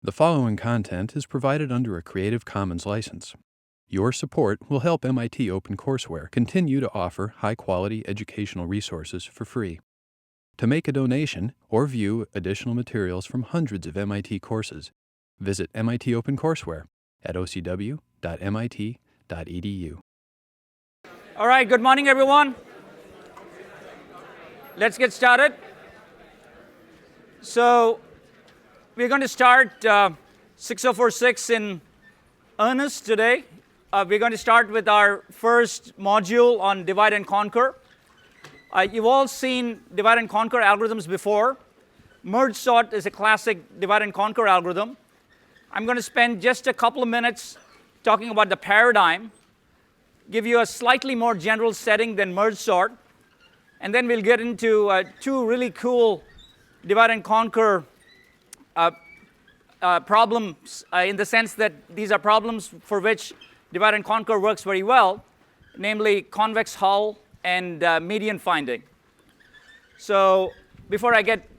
The following content is provided under a Creative Commons license. Your support will help MIT OpenCourseware continue to offer high-quality educational resources for free. To make a donation or view additional materials from hundreds of MIT courses, visit MIT OpenCourseware at ocw.mit.edu. All right, good morning, everyone. Let's get started. So we're going to start 6046 in earnest today. We're going to start with our first module on divide and conquer. You've all seen divide and conquer algorithms before. Merge sort is a classic divide and conquer algorithm. I'm going to spend just a couple of minutes talking about the paradigm, give you a slightly more general setting than merge sort, and then we'll get into two really cool divide and conquer problems in the sense that these are problems for which divide and conquer works very well, namely convex hull and median finding. So before I get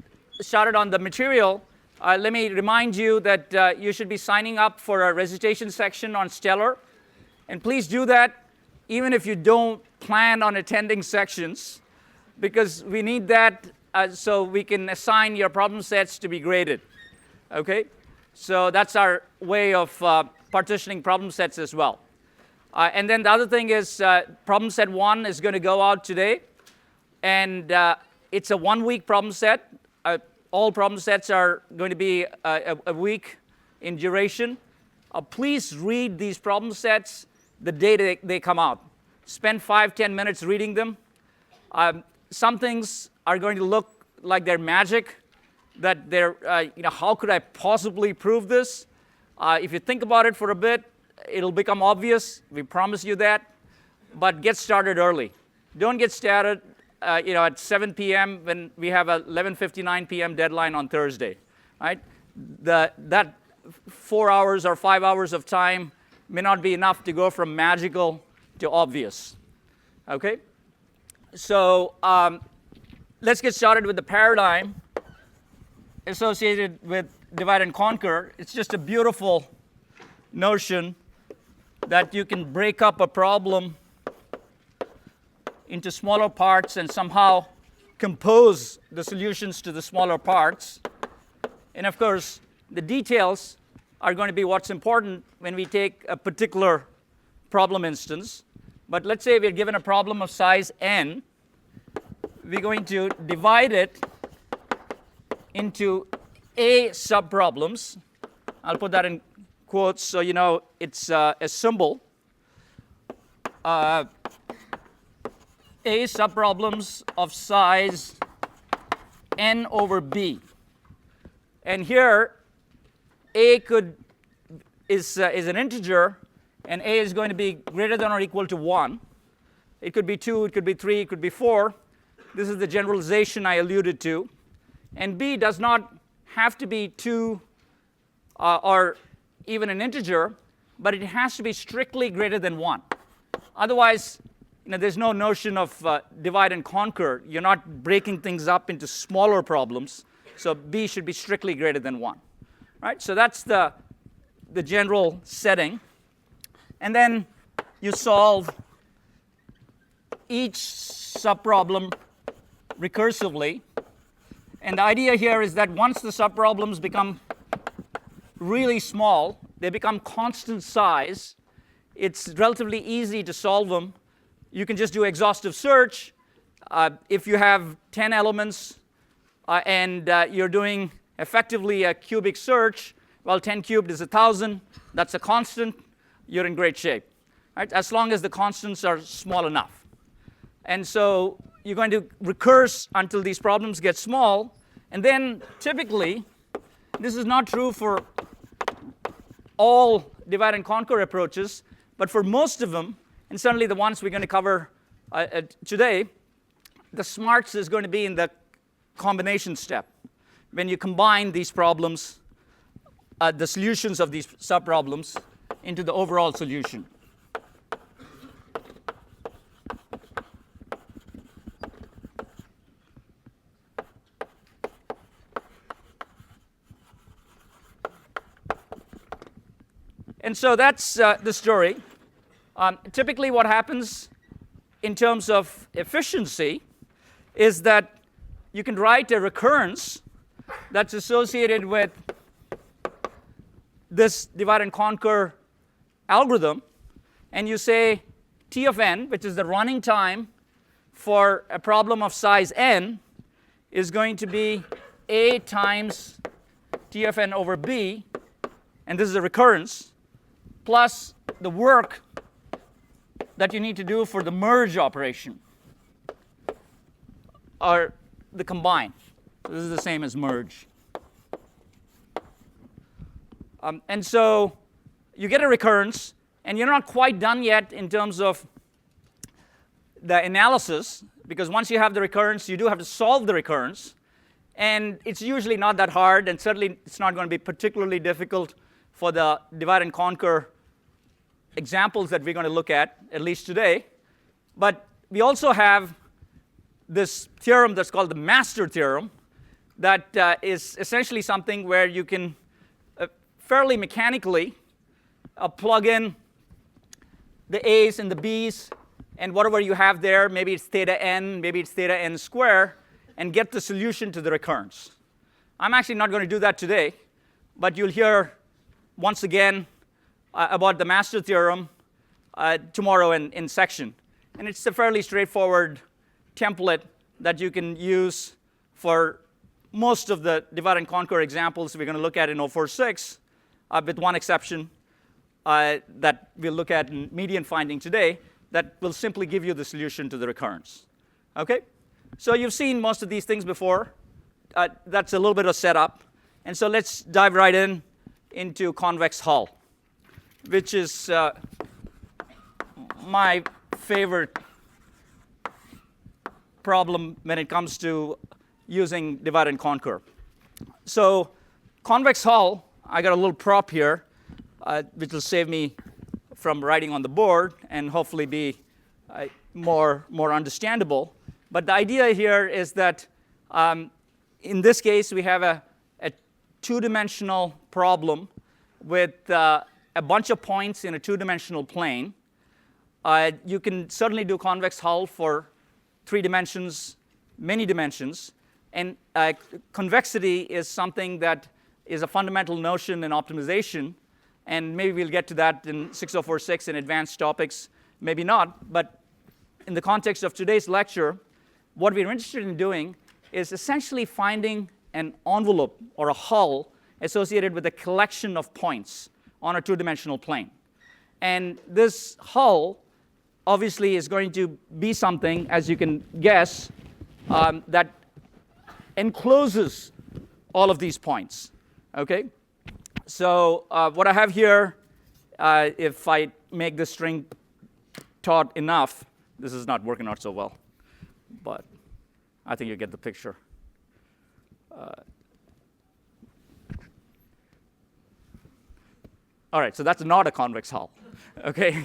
started on the material, let me remind you that you should be signing up for a recitation section on Stellar. And please do that even if you don't plan on attending sections, because we need that so we can assign your problem sets to be graded. Okay? So that's our way of partitioning problem sets as well. And then the other thing is problem set 1 is going to go out today. And it's a 1-week problem set. All problem sets are going to be a week in duration. Please read these problem sets the day they come out. Spend 5-10 minutes reading them. Some things are going to look like they're magic, that they're, how could I possibly prove this? If you think about it for a bit, it'll become obvious. We promise you that. But get started early. Don't get started at 7 p.m. when we have a 11:59 p.m. deadline on Thursday. Right? That 4 hours or 5 hours of time may not be enough to go from magical to obvious. Okay? So let's get started with the paradigm associated with divide and conquer. It's just a beautiful notion that you can break up a problem into smaller parts and somehow compose the solutions to the smaller parts. And of course, the details are going to be what's important when we take a particular problem instance. But let's say we're given a problem of size n. We're going to divide it into A subproblems. I'll put that in quotes so you know it's a symbol. A subproblems of size n over b. And here, A is an integer, and A is going to be greater than or equal to 1. It could be 2, it could be 3, it could be 4. This is the generalization I alluded to. And B does not have to be 2 or even an integer, but it has to be strictly greater than 1. Otherwise, there's no notion of divide and conquer. You're not breaking things up into smaller problems. So B should be strictly greater than 1. Right? So that's the general setting. And then you solve each subproblem recursively. And the idea here is that once the subproblems become really small, they become constant size, it's relatively easy to solve them. You can just do exhaustive search. If you have 10 elements and you're doing effectively a cubic search, well, 10 cubed is 1,000. That's a constant. You're in great shape, right? As long as the constants are small enough. And so you're going to recurse until these problems get small. And then typically, this is not true for all divide and conquer approaches, but for most of them, and certainly the ones we're going to cover today, the smarts is going to be in the combination step. When you combine these problems, the solutions of these subproblems into the overall solution. And so that's the story. Typically what happens in terms of efficiency is that you can write a recurrence that's associated with this divide and conquer algorithm, and you say T of n, which is the running time for a problem of size n, is going to be A times T of n over B, and this is a recurrence, plus the work that you need to do for the merge operation, or the combine. So this is the same as merge. And so you get a recurrence, and you're not quite done yet in terms of the analysis, because once you have the recurrence, you do have to solve the recurrence. And it's usually not that hard, and certainly it's not going to be particularly difficult for the divide and conquer examples that we're going to look at least today. But we also have this theorem that's called the master theorem that is essentially something where you can fairly mechanically plug in the A's and the B's and whatever you have there, maybe it's theta n, maybe it's theta n square, and get the solution to the recurrence. I'm actually not going to do that today, but you'll hear once again about the master theorem tomorrow in section. And it's a fairly straightforward template that you can use for most of the divide and conquer examples we're going to look at in 046, with one exception that we'll look at in median finding today, that will simply give you the solution to the recurrence. Okay? So you've seen most of these things before. That's a little bit of setup. And so let's dive right into convex hull, which is my favorite problem when it comes to using divide and conquer. So convex hull, I got a little prop here, which will save me from writing on the board and hopefully be more understandable. But the idea here is that in this case, we have a two-dimensional problem with a bunch of points in a two-dimensional plane. You can certainly do convex hull for 3 dimensions, many dimensions. And convexity is something that is a fundamental notion in optimization. And maybe we'll get to that in 6046 in advanced topics, maybe not. But in the context of today's lecture, what we're interested in doing is essentially finding an envelope or a hull associated with a collection of points on a two-dimensional plane. And this hull obviously is going to be something, as you can guess, that encloses all of these points. Okay? So what I have here, if I make this string taut enough, this is not working out so well, but I think you get the picture. All right, so that's not a convex hull. Okay?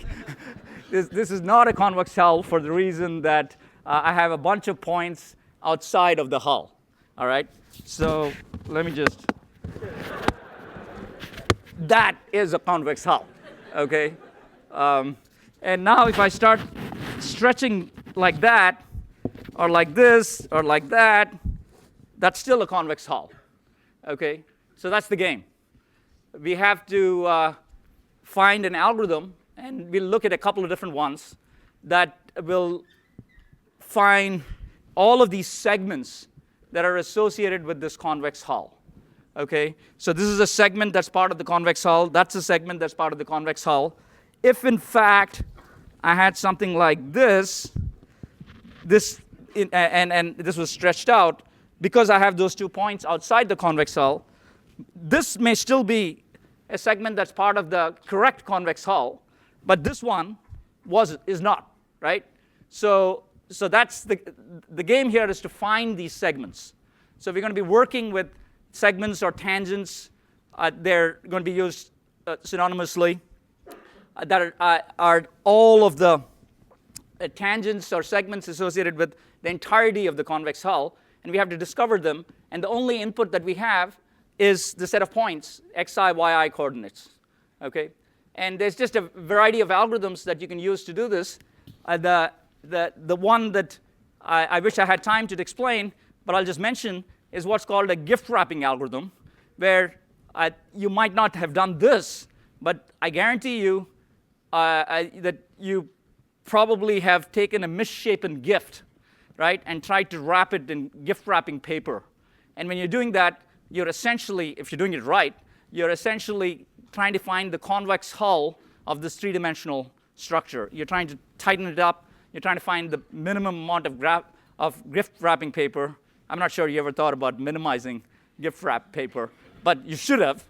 This is not a convex hull for the reason that I have a bunch of points outside of the hull. All right? So let me just. That is a convex hull. Okay? And now if I start stretching like that, or like this, or like that, that's still a convex hull. Okay? So that's the game. We have to find an algorithm, and we'll look at a couple of different ones that will find all of these segments that are associated with this convex hull. Okay? So this is a segment that's part of the convex hull. That's a segment that's part of the convex hull. If, in fact, I had something like this, and this was stretched out, because I have those 2 points outside the convex hull, this may still be a segment that's part of the correct convex hull, but this one is not, right? So that's the game here is to find these segments. So we're going to be working with segments or tangents. They're going to be used synonymously. That are all of the tangents or segments associated with the entirety of the convex hull, and we have to discover them. And the only input that we have is the set of points, xi, yi coordinates. Okay? And there's just a variety of algorithms that you can use to do this. The one that I wish I had time to explain, but I'll just mention, is what's called a gift wrapping algorithm, where you might not have done this, but I guarantee you that you probably have taken a misshapen gift, right, and tried to wrap it in gift wrapping paper. And when you're doing that, you're essentially, if you're doing it right, you're essentially trying to find the convex hull of this three-dimensional structure. You're trying to tighten it up. You're trying to find the minimum amount of gift wrapping paper. I'm not sure you ever thought about minimizing gift wrap paper, but you should have.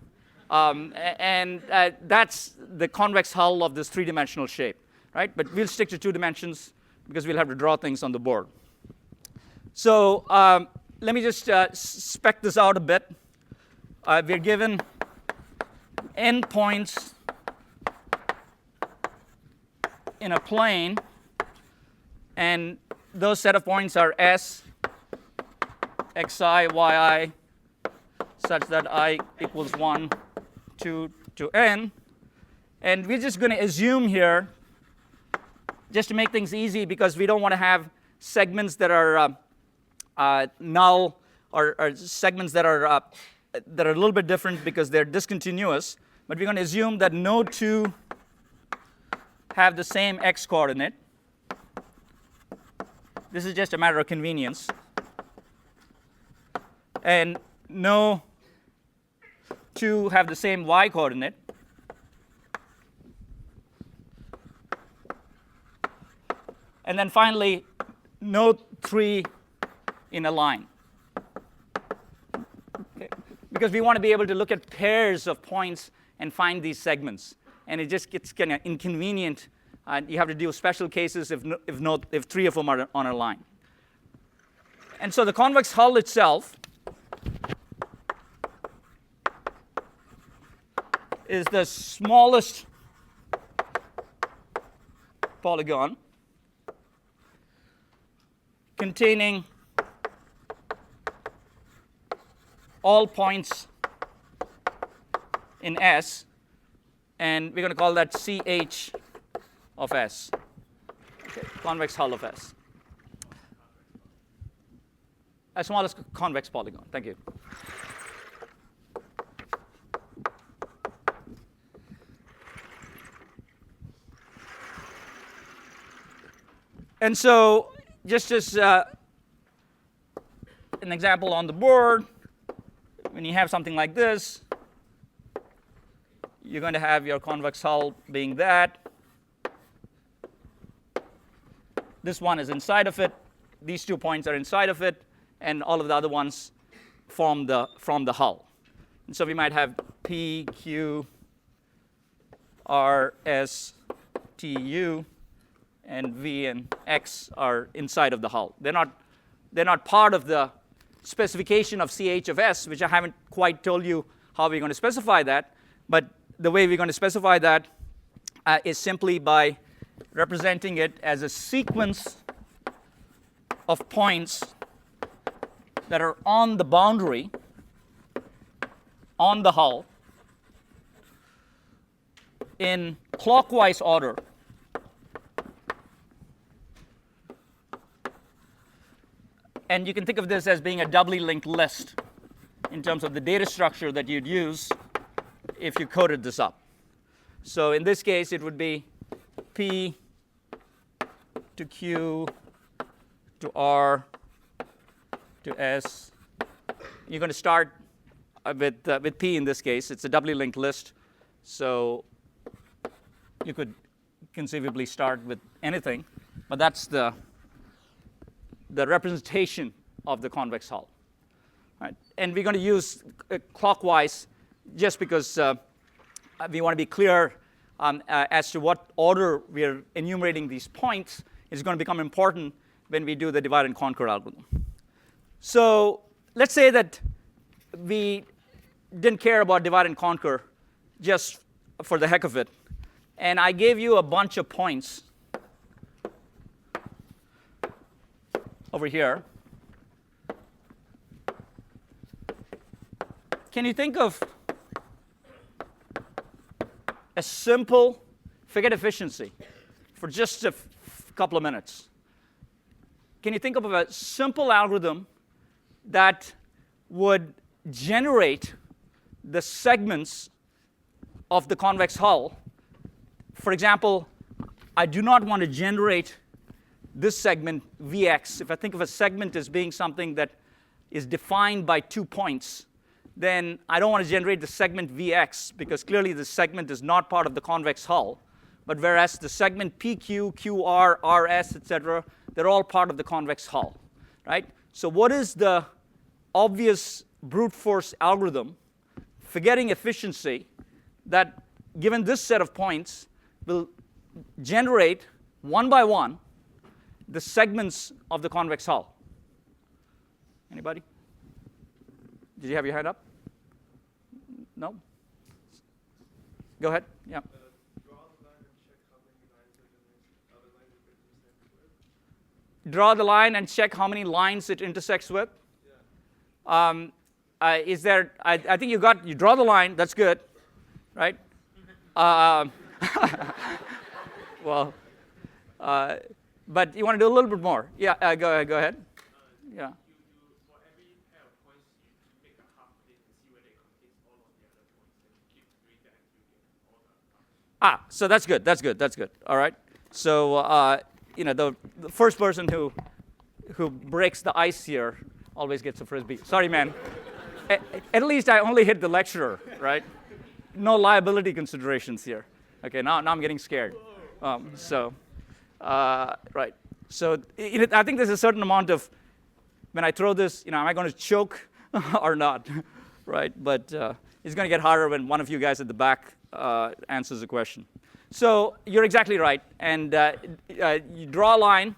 That's the convex hull of this three-dimensional shape, right? But we'll stick to 2 dimensions because we'll have to draw things on the board. So let me just spec this out a bit. We're given n points in a plane, and those set of points are s, xi, yi, such that I equals 1, 2 to n. And we're just going to assume here, just to make things easy, because we don't want to have segments that are null, or segments that are a little bit different because they're discontinuous. But we're going to assume that no two have the same x coordinate. This is just a matter of convenience. And no two have the same y coordinate. And then finally, no 3 in a line. Okay. Because we want to be able to look at pairs of points and find these segments. And it just gets kind of inconvenient. You have to deal with special cases if 3 of them are on a line. And so the convex hull itself is the smallest polygon containing all points in S, and we're going to call that CH of S, okay, convex hull of S. As smallest convex polygon. Thank you. And so, just as an example on the board, when you have something like this, you're going to have your convex hull being that. This one is inside of it. These 2 points are inside of it, and all of the other ones from the hull. And so we might have P, Q, R, S, T, U, and V and X are inside of the hull. They're not part of the specification of CH of S, which I haven't quite told you how we're going to specify that. But the way we're going to specify that is simply by representing it as a sequence of points that are on the boundary, on the hull, in clockwise order. And you can think of this as being a doubly linked list in terms of the data structure that you'd use if you coded this up. So in this case, it would be P to Q to R to S. You're going to start with P in this case. It's a doubly linked list. So you could conceivably start with anything. But that's the representation of the convex hull. Right? And we're going to use clockwise just because we want to be clear as to what order we're enumerating these points is going to become important when we do the divide and conquer algorithm. So let's say that we didn't care about divide and conquer just for the heck of it. And I gave you a bunch of points over here. Can you think of a simple, forget efficiency, for just a couple of minutes. Can you think of a simple algorithm that would generate the segments of the convex hull? For example, I do not want to generate this segment Vx. If I think of a segment as being something that is defined by 2 points, then I don't want to generate the segment Vx, because clearly the segment is not part of the convex hull. But whereas the segment PQ, QR, RS, etc., they're all part of the convex hull, right? So what is the obvious brute force algorithm, forgetting efficiency, that given this set of points will generate one by one the segments of the convex hull? Anybody? Did you have your hand up? No? Go ahead. Yeah. Draw the line and check how many lines it intersects with. Is there? I think you draw the line. That's good, right? Well, but you want to do a little bit more. Yeah. Go ahead. Yeah. For every pair of points, you make a half plate and see whether it contains all of the other points, and you keep doing that until you get all the half. So that's good. That's good. All right. So the first person who breaks the ice here always gets a frisbee. Sorry, man. At least I only hit the lecturer, right? No liability considerations here. Okay. Now I'm getting scared. Right. So I think there's a certain amount of, when I throw this, am I going to choke or not, right? But it's going to get harder when one of you guys at the back answers the question. So you're exactly right. And you draw a line,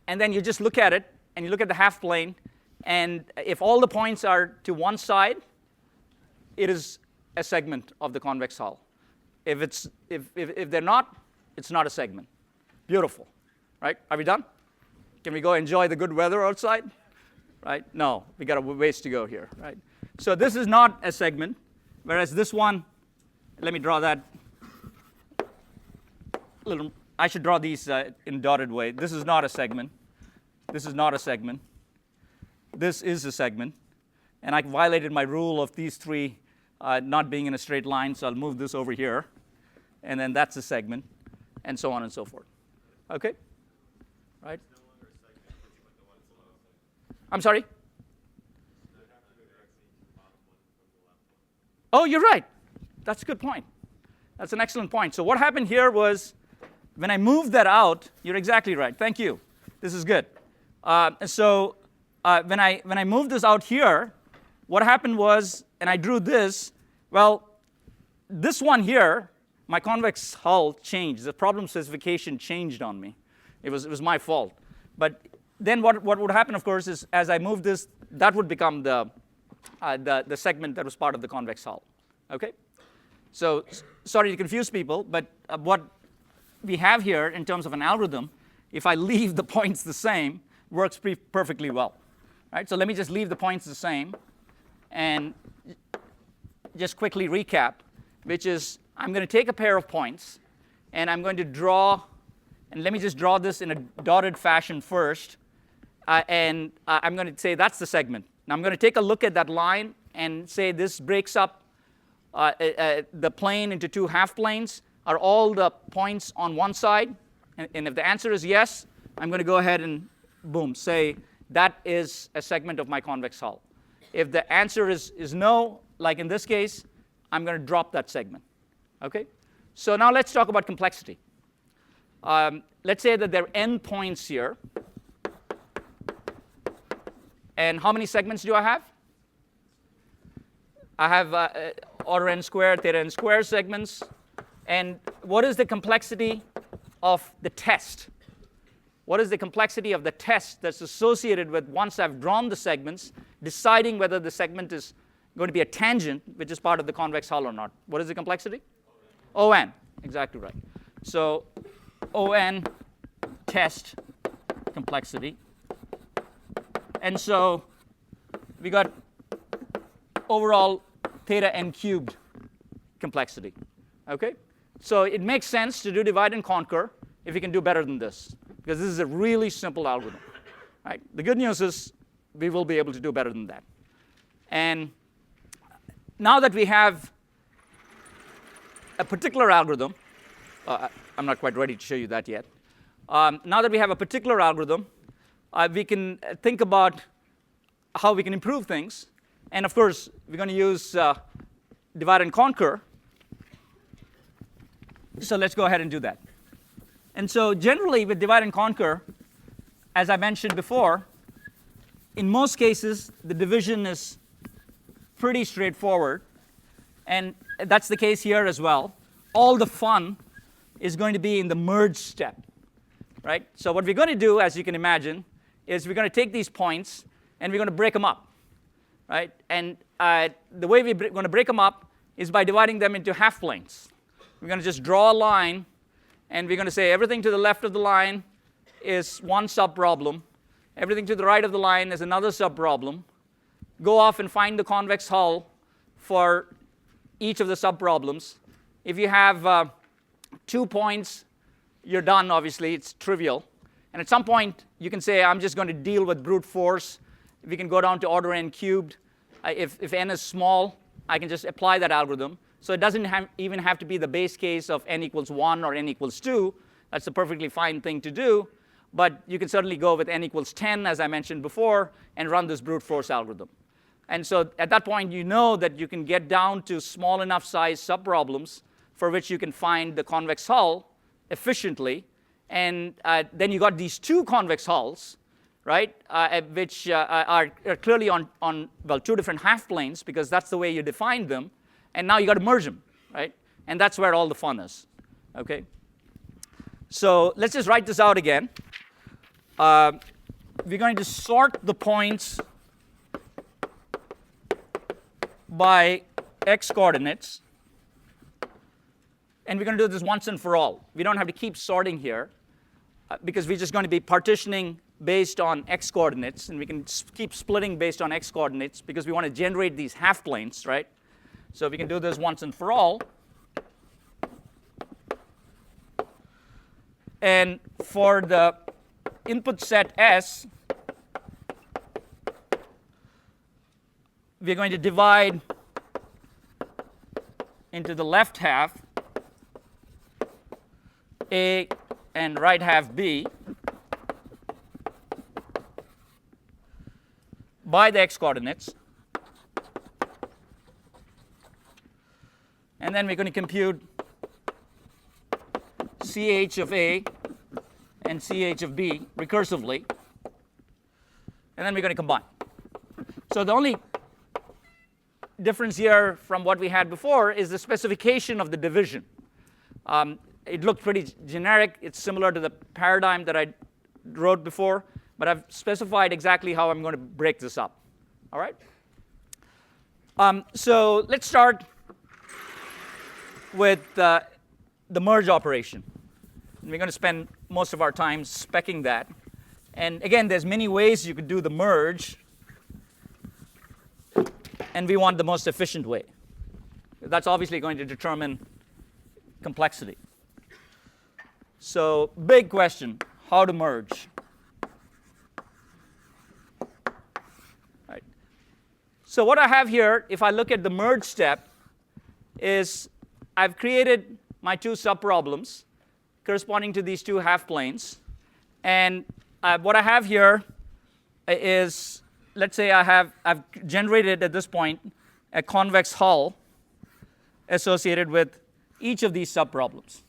and then you just look at it, and you look at the half plane. And if all the points are to one side, it is a segment of the convex hull. If they're not, it's not a segment. Beautiful, right? Are we done? Can we go enjoy the good weather outside? Right? No, we got a ways to go here, right? So this is not a segment, whereas this one, let me draw that. I should draw these in dotted way. This is not a segment. This is not a segment. This is a segment. And I violated my rule of these three not being in a straight line, so I'll move this over here. And then that's a segment, and so on and so forth. Okay? Right? I'm sorry? Oh, you're right. That's a good point. That's an excellent point. So what happened here was, when I moved that out, you're exactly right. Thank you. This is good. So when I moved this out here, what happened was, and I drew this, well, this one here, my convex hull changed. The problem specification changed on me. It was my fault. But then what would happen, of course, is as I move this, that would become the segment that was part of the convex hull. Okay? So sorry to confuse people, but what we have here in terms of an algorithm, if I leave the points the same, works perfectly well. Right? So let me just leave the points the same and just quickly recap, which is I'm going to take a pair of points, and I'm going to draw, and let me just draw this in a dotted fashion first, and I'm going to say that's the segment. Now I'm going to take a look at that line and say this breaks up the plane into two half planes. Are all the points on one side? And if the answer is yes, I'm going to go ahead and, boom, say that is a segment of my convex hull. If the answer is no, like in this case, I'm going to drop that segment. Okay? So now let's talk about complexity. Let's say that there are n points here. And how many segments do I have? I have order n squared, theta n squared segments. And what is the complexity of the test? What is the complexity of the test that's associated with, once I've drawn the segments, deciding whether the segment is going to be a tangent, which is part of the convex hull or not? What is the complexity? ON. Exactly right. So ON test complexity. And so we got overall theta n cubed complexity. Okay? So it makes sense to do divide and conquer if you can do better than this, because this is a really simple algorithm. Right? The good news is we will be able to do better than that. And now that we have a particular algorithm, I'm not quite ready to show you that yet. Now that we have a particular algorithm, we can think about how we can improve things. And of course, we're going to use divide and conquer. So let's go ahead and do that. And so generally, with divide and conquer, as I mentioned before, in most cases, the division is pretty straightforward. And that's the case here as well. All the fun is going to be in the merge step. Right? So what we're going to do, as you can imagine, is we're going to take these points and we're going to break them up. Right? And the way we're going to break them up is by dividing them into half planes. We're going to just draw a line, and we're going to say everything to the left of the line is one subproblem. Everything to the right of the line is another subproblem. Go off and find the convex hull for each of the subproblems. If you have 2 points, you're done, obviously. It's trivial. And at some point, you can say, I'm just going to deal with brute force. We can go down to order n cubed. If n is small, I can just apply that algorithm. So it doesn't even have to be the base case of n equals 1 or n equals 2. That's a perfectly fine thing to do. But you can certainly go with n equals 10, as I mentioned before, and run this brute force algorithm. And so at that point, you know that you can get down to small enough size subproblems for which you can find the convex hull efficiently. And then you got these 2 convex hulls, right, which are clearly on, well, 2 different half planes, because that's the way you defined them. And now you got to merge them, right? And that's where all the fun is. Okay? So let's just write this out again. We're going to sort the points by x coordinates. And we're going to do this once and for all. We don't have to keep sorting here, because we're just going to be partitioning based on x coordinates. And we can keep splitting based on x coordinates, because we want to generate these half planes, right? So we can do this once and for all. And for the input set S, we're going to divide into the left half A and right half B by the x coordinates. And then we're going to compute CH of A and CH of B recursively. And then we're going to combine. So the only difference here from what we had before is the specification of the division. It looked pretty generic. It's similar to the paradigm that I wrote before. But I've specified exactly how I'm going to break this up. All right? So let's start with the merge operation. And we're going to spend most of our time speccing that. And again, there's many ways you could do the merge. And we want the most efficient way. That's obviously going to determine complexity. So big question, how to merge. Right. So what I have here, if I look at the merge step, is I've created my 2 subproblems corresponding to these 2 half planes. And what I have here is, let's say I've generated at this point a convex hull associated with each of these subproblems.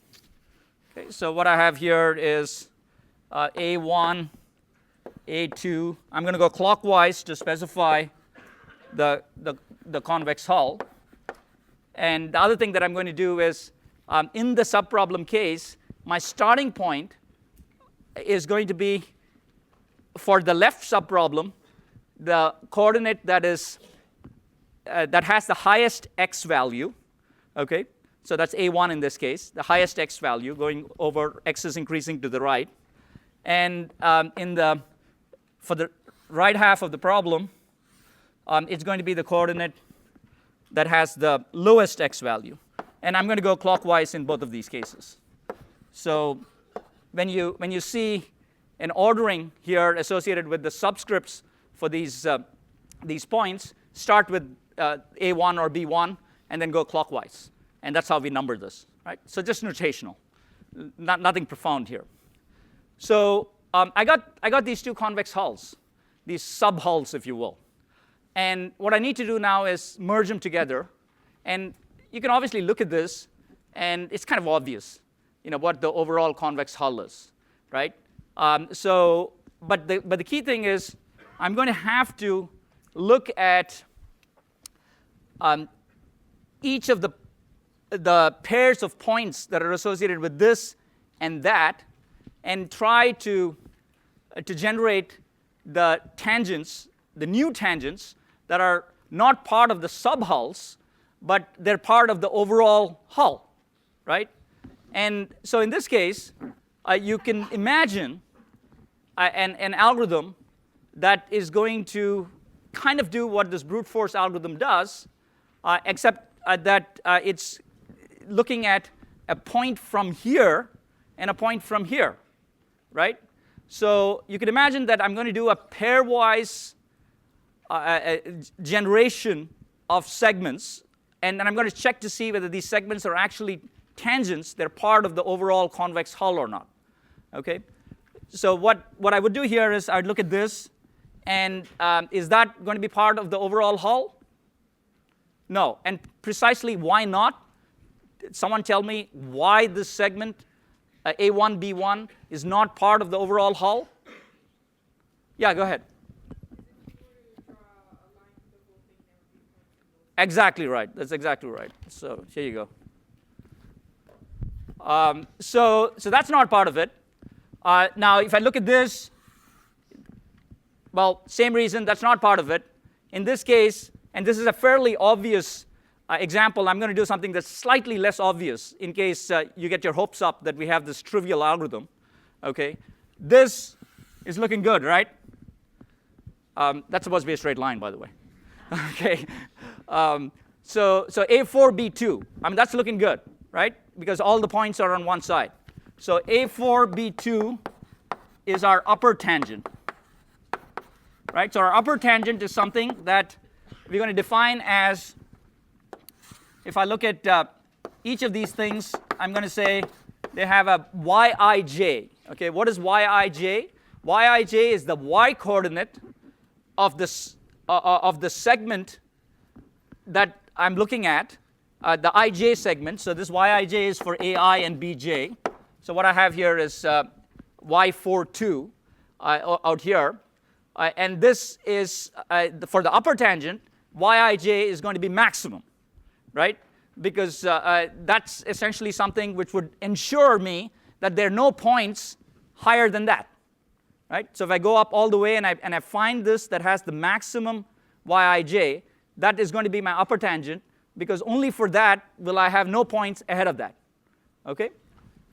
Okay, so what I have here is A1, A2. I'm going to go clockwise to specify the convex hull. And the other thing that I'm going to do is, in the subproblem case, my starting point is going to be, for the left subproblem, the coordinate that is that has the highest x value. Okay, so that's A1 in this case, the highest x value going over x is increasing to the right. And for the right half of the problem, it's going to be the coordinate that has the lowest x value. And I'm going to go clockwise in both of these cases. So when you see an ordering here associated with the subscripts for these points, start with A1 or B1, and then go clockwise. And that's how we number this, right? So just notational, nothing profound here. So I got these two convex hulls, these sub-hulls, if you will. And what I need to do now is merge them together. And you can obviously look at this, and it's kind of obvious, what the overall convex hull is, right? But the key thing is, I'm going to have to look at each of the pairs of points that are associated with this and that, and try to generate the tangents, the new tangents that are not part of the sub-hulls, but they're part of the overall hull, right? And so in this case, you can imagine an algorithm that is going to kind of do what this brute force algorithm does, except that it's looking at a point from here and a point from here, right? So you can imagine that I'm going to do a pairwise generation of segments, and then I'm going to check to see whether these segments are actually tangents, they're part of the overall convex hull or not. Okay? So what I would do here is I'd look at this, and is that going to be part of the overall hull? No. And precisely why not? Someone tell me why this segment, A1, B1, is not part of the overall hull? Yeah, go ahead. Exactly right. That's exactly right. So here you go. So that's not part of it. Now, if I look at this, well, same reason, that's not part of it. In this case, and this is a fairly obvious example, I'm going to do something that's slightly less obvious in case you get your hopes up that we have this trivial algorithm. Okay, this is looking good, right? That's supposed to be a straight line, by the way. Okay, so A4, B2, I mean, that's looking good, right? Because all the points are on one side. So A4, B2 is our upper tangent, right? So our upper tangent is something that we're going to define as, if I look at each of these things, I'm going to say they have a yij. Okay, what is yij? Yij is the y coordinate of the segment that I'm looking at, the ij segment. So this yij is for ai and bj. So what I have here is y42 out here. And this is, for the upper tangent, yij is going to be maximum, right? Because that's essentially something which would ensure me that there are no points higher than that, right? So if I go up all the way and I find this that has the maximum yij, that is going to be my upper tangent, because only for that will I have no points ahead of that, okay?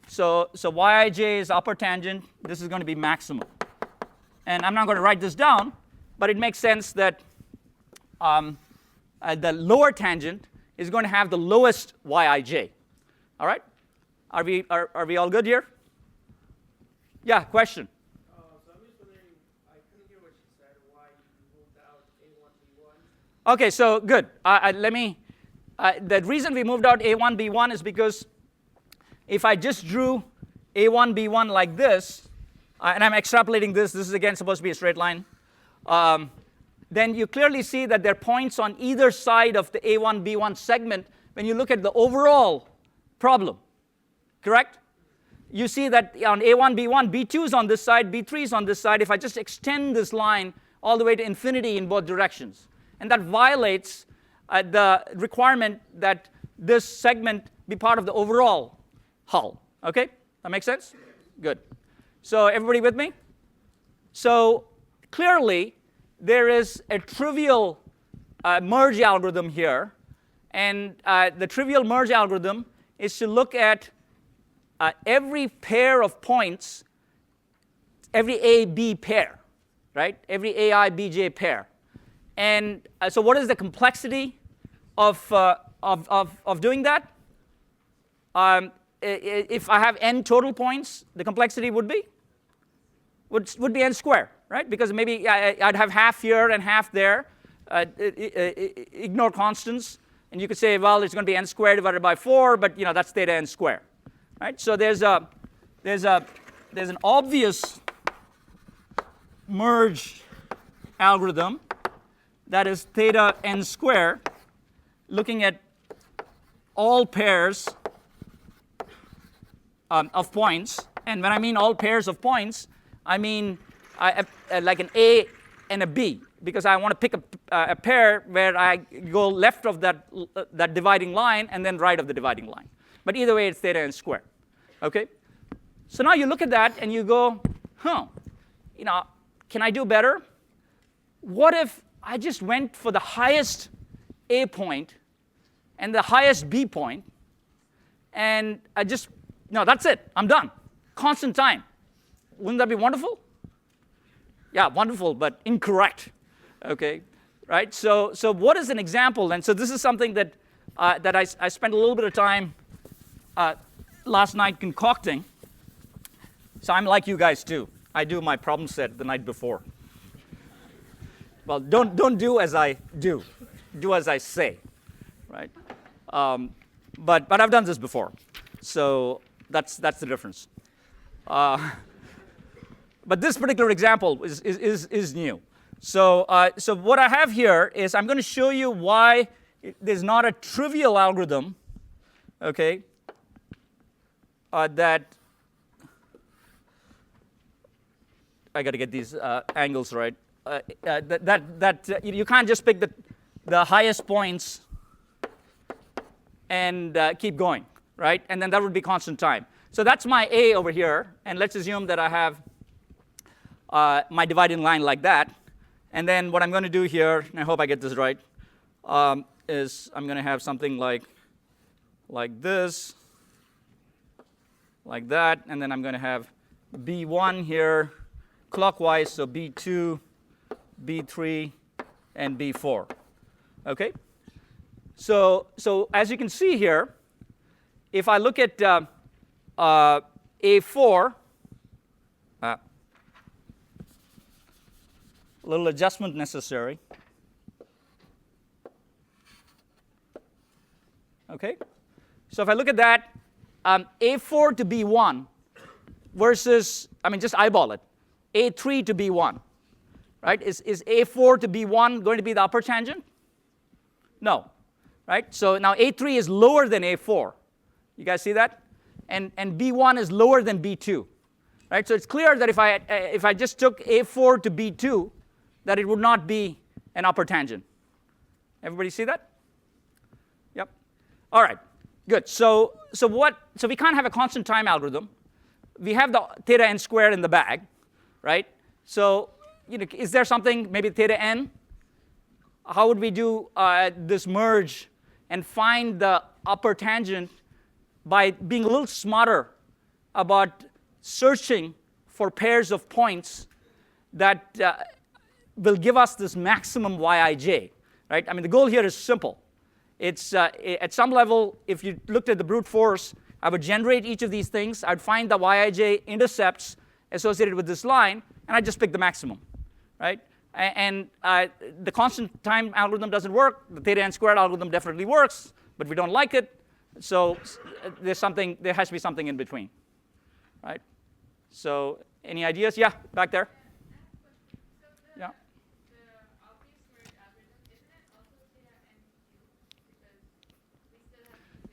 So yij is upper tangent. This is going to be maximum. And I'm not going to write this down, but it makes sense that the lower tangent is going to have the lowest yij. All right? Are we all good here? Yeah, question? So I'm just wondering, I couldn't hear what you said, why you moved out A1, B1. OK, so good. The reason we moved out A1, B1 is because if I just drew A1, B1 like this, and I'm extrapolating this is again supposed to be a straight line, then you clearly see that there are points on either side of the A1, B1 segment when you look at the overall problem, correct? You see that on A1, B1, B2 is on this side, B3 is on this side, if I just extend this line all the way to infinity in both directions. And that violates the requirement that this segment be part of the overall hull. OK? That makes sense? Good. So everybody with me? So clearly, there is a trivial merge algorithm here. And the trivial merge algorithm is to look at every pair of points, every A-B pair, right? Every AI-BJ pair. And so what is the complexity of doing that? if I have n total points, the complexity would be n squared, right? Because maybe I'd have half here and half there. Ignore constants, and you could say, well, it's going to be n squared divided by 4, but that's theta n squared, right? So there's an obvious merge algorithm that is theta n squared, looking at all pairs of points. And when I mean all pairs of points, I mean like an A and a B, because I want to pick a pair where I go left of that dividing line and then right of the dividing line. But either way, it's theta n squared. Okay? So now you look at that and you go, can I do better? What if I just went for the highest A point and the highest B point, and that's it, I'm done. Constant time. Wouldn't that be wonderful? Yeah, wonderful, but incorrect. Okay, right? So what is an example? And so this is something that I spent a little bit of time last night concocting. So I'm like you guys too. I do my problem set the night before. Well, don't do as I do. Do as I say, right? But I've done this before, so that's the difference. But this particular example is new. So what I have here is I'm going to show you why there's not a trivial algorithm, okay, that I got to get these angles right. That you can't just pick the highest points and keep going, right? And then that would be constant time. So that's my A over here, and let's assume that I have my dividing line like that. And then what I'm going to do here, and I hope I get this right, is I'm going to have something like this, like that, and then I'm going to have B1 here clockwise, so B2, B3, and B4. Okay? So as you can see here, if I look at A4, a little adjustment necessary. Okay? So if I look at that, A4 to B1 versus, just eyeball it, A3 to B1, right? Is A4 to B1 going to be the upper tangent? No, right? So now A3 is lower than A4. You guys see that? And B1 is lower than B2, right? So it's clear that if I just took A4 to B2, that it would not be an upper tangent. Everybody see that? Yep. All right. Good. So we can't have a constant time algorithm. We have the theta n squared in the bag, right? So is there something, maybe theta n? How would we do this merge and find the upper tangent by being a little smarter about searching for pairs of points that will give us this maximum Yij, right? The goal here is simple. It's at some level, if you looked at the brute force, I would generate each of these things. I'd find the Yij intercepts associated with this line, and I'd just pick the maximum, right? And the constant time algorithm doesn't work. The theta n squared algorithm definitely works, but we don't like it. So there has to be something in between, right? So any ideas? Yeah, back there. Yeah.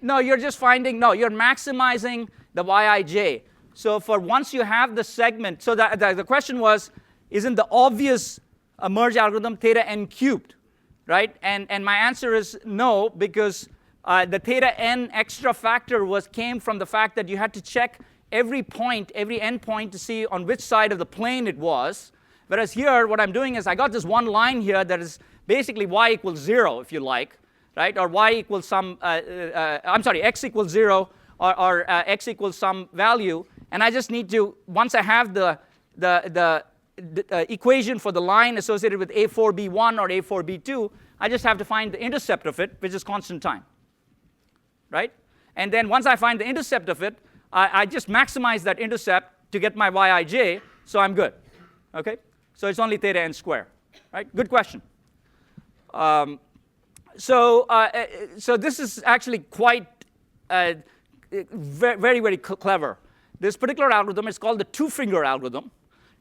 No, you're just finding, you're maximizing the Yij. So for once you have the segment, so the question was, isn't the obvious merge algorithm theta n cubed, right? And my answer is no, because the theta n extra factor came from the fact that you had to check every point, every endpoint to see on which side of the plane it was. Whereas here, what I'm doing is I got this one line here that is basically y equals 0, if you like, right? Or y equals some, x equals 0, or x equals some value. And I just need to, once I have the equation for the line associated with A4B1 or A4B2, I just have to find the intercept of it, which is constant time, right? And then once I find the intercept of it, I just maximize that intercept to get my Yij, so I'm good. Okay? So it's only theta n squared. Right? Good question. So this is actually quite very, very clever. This particular algorithm is called the two-finger algorithm.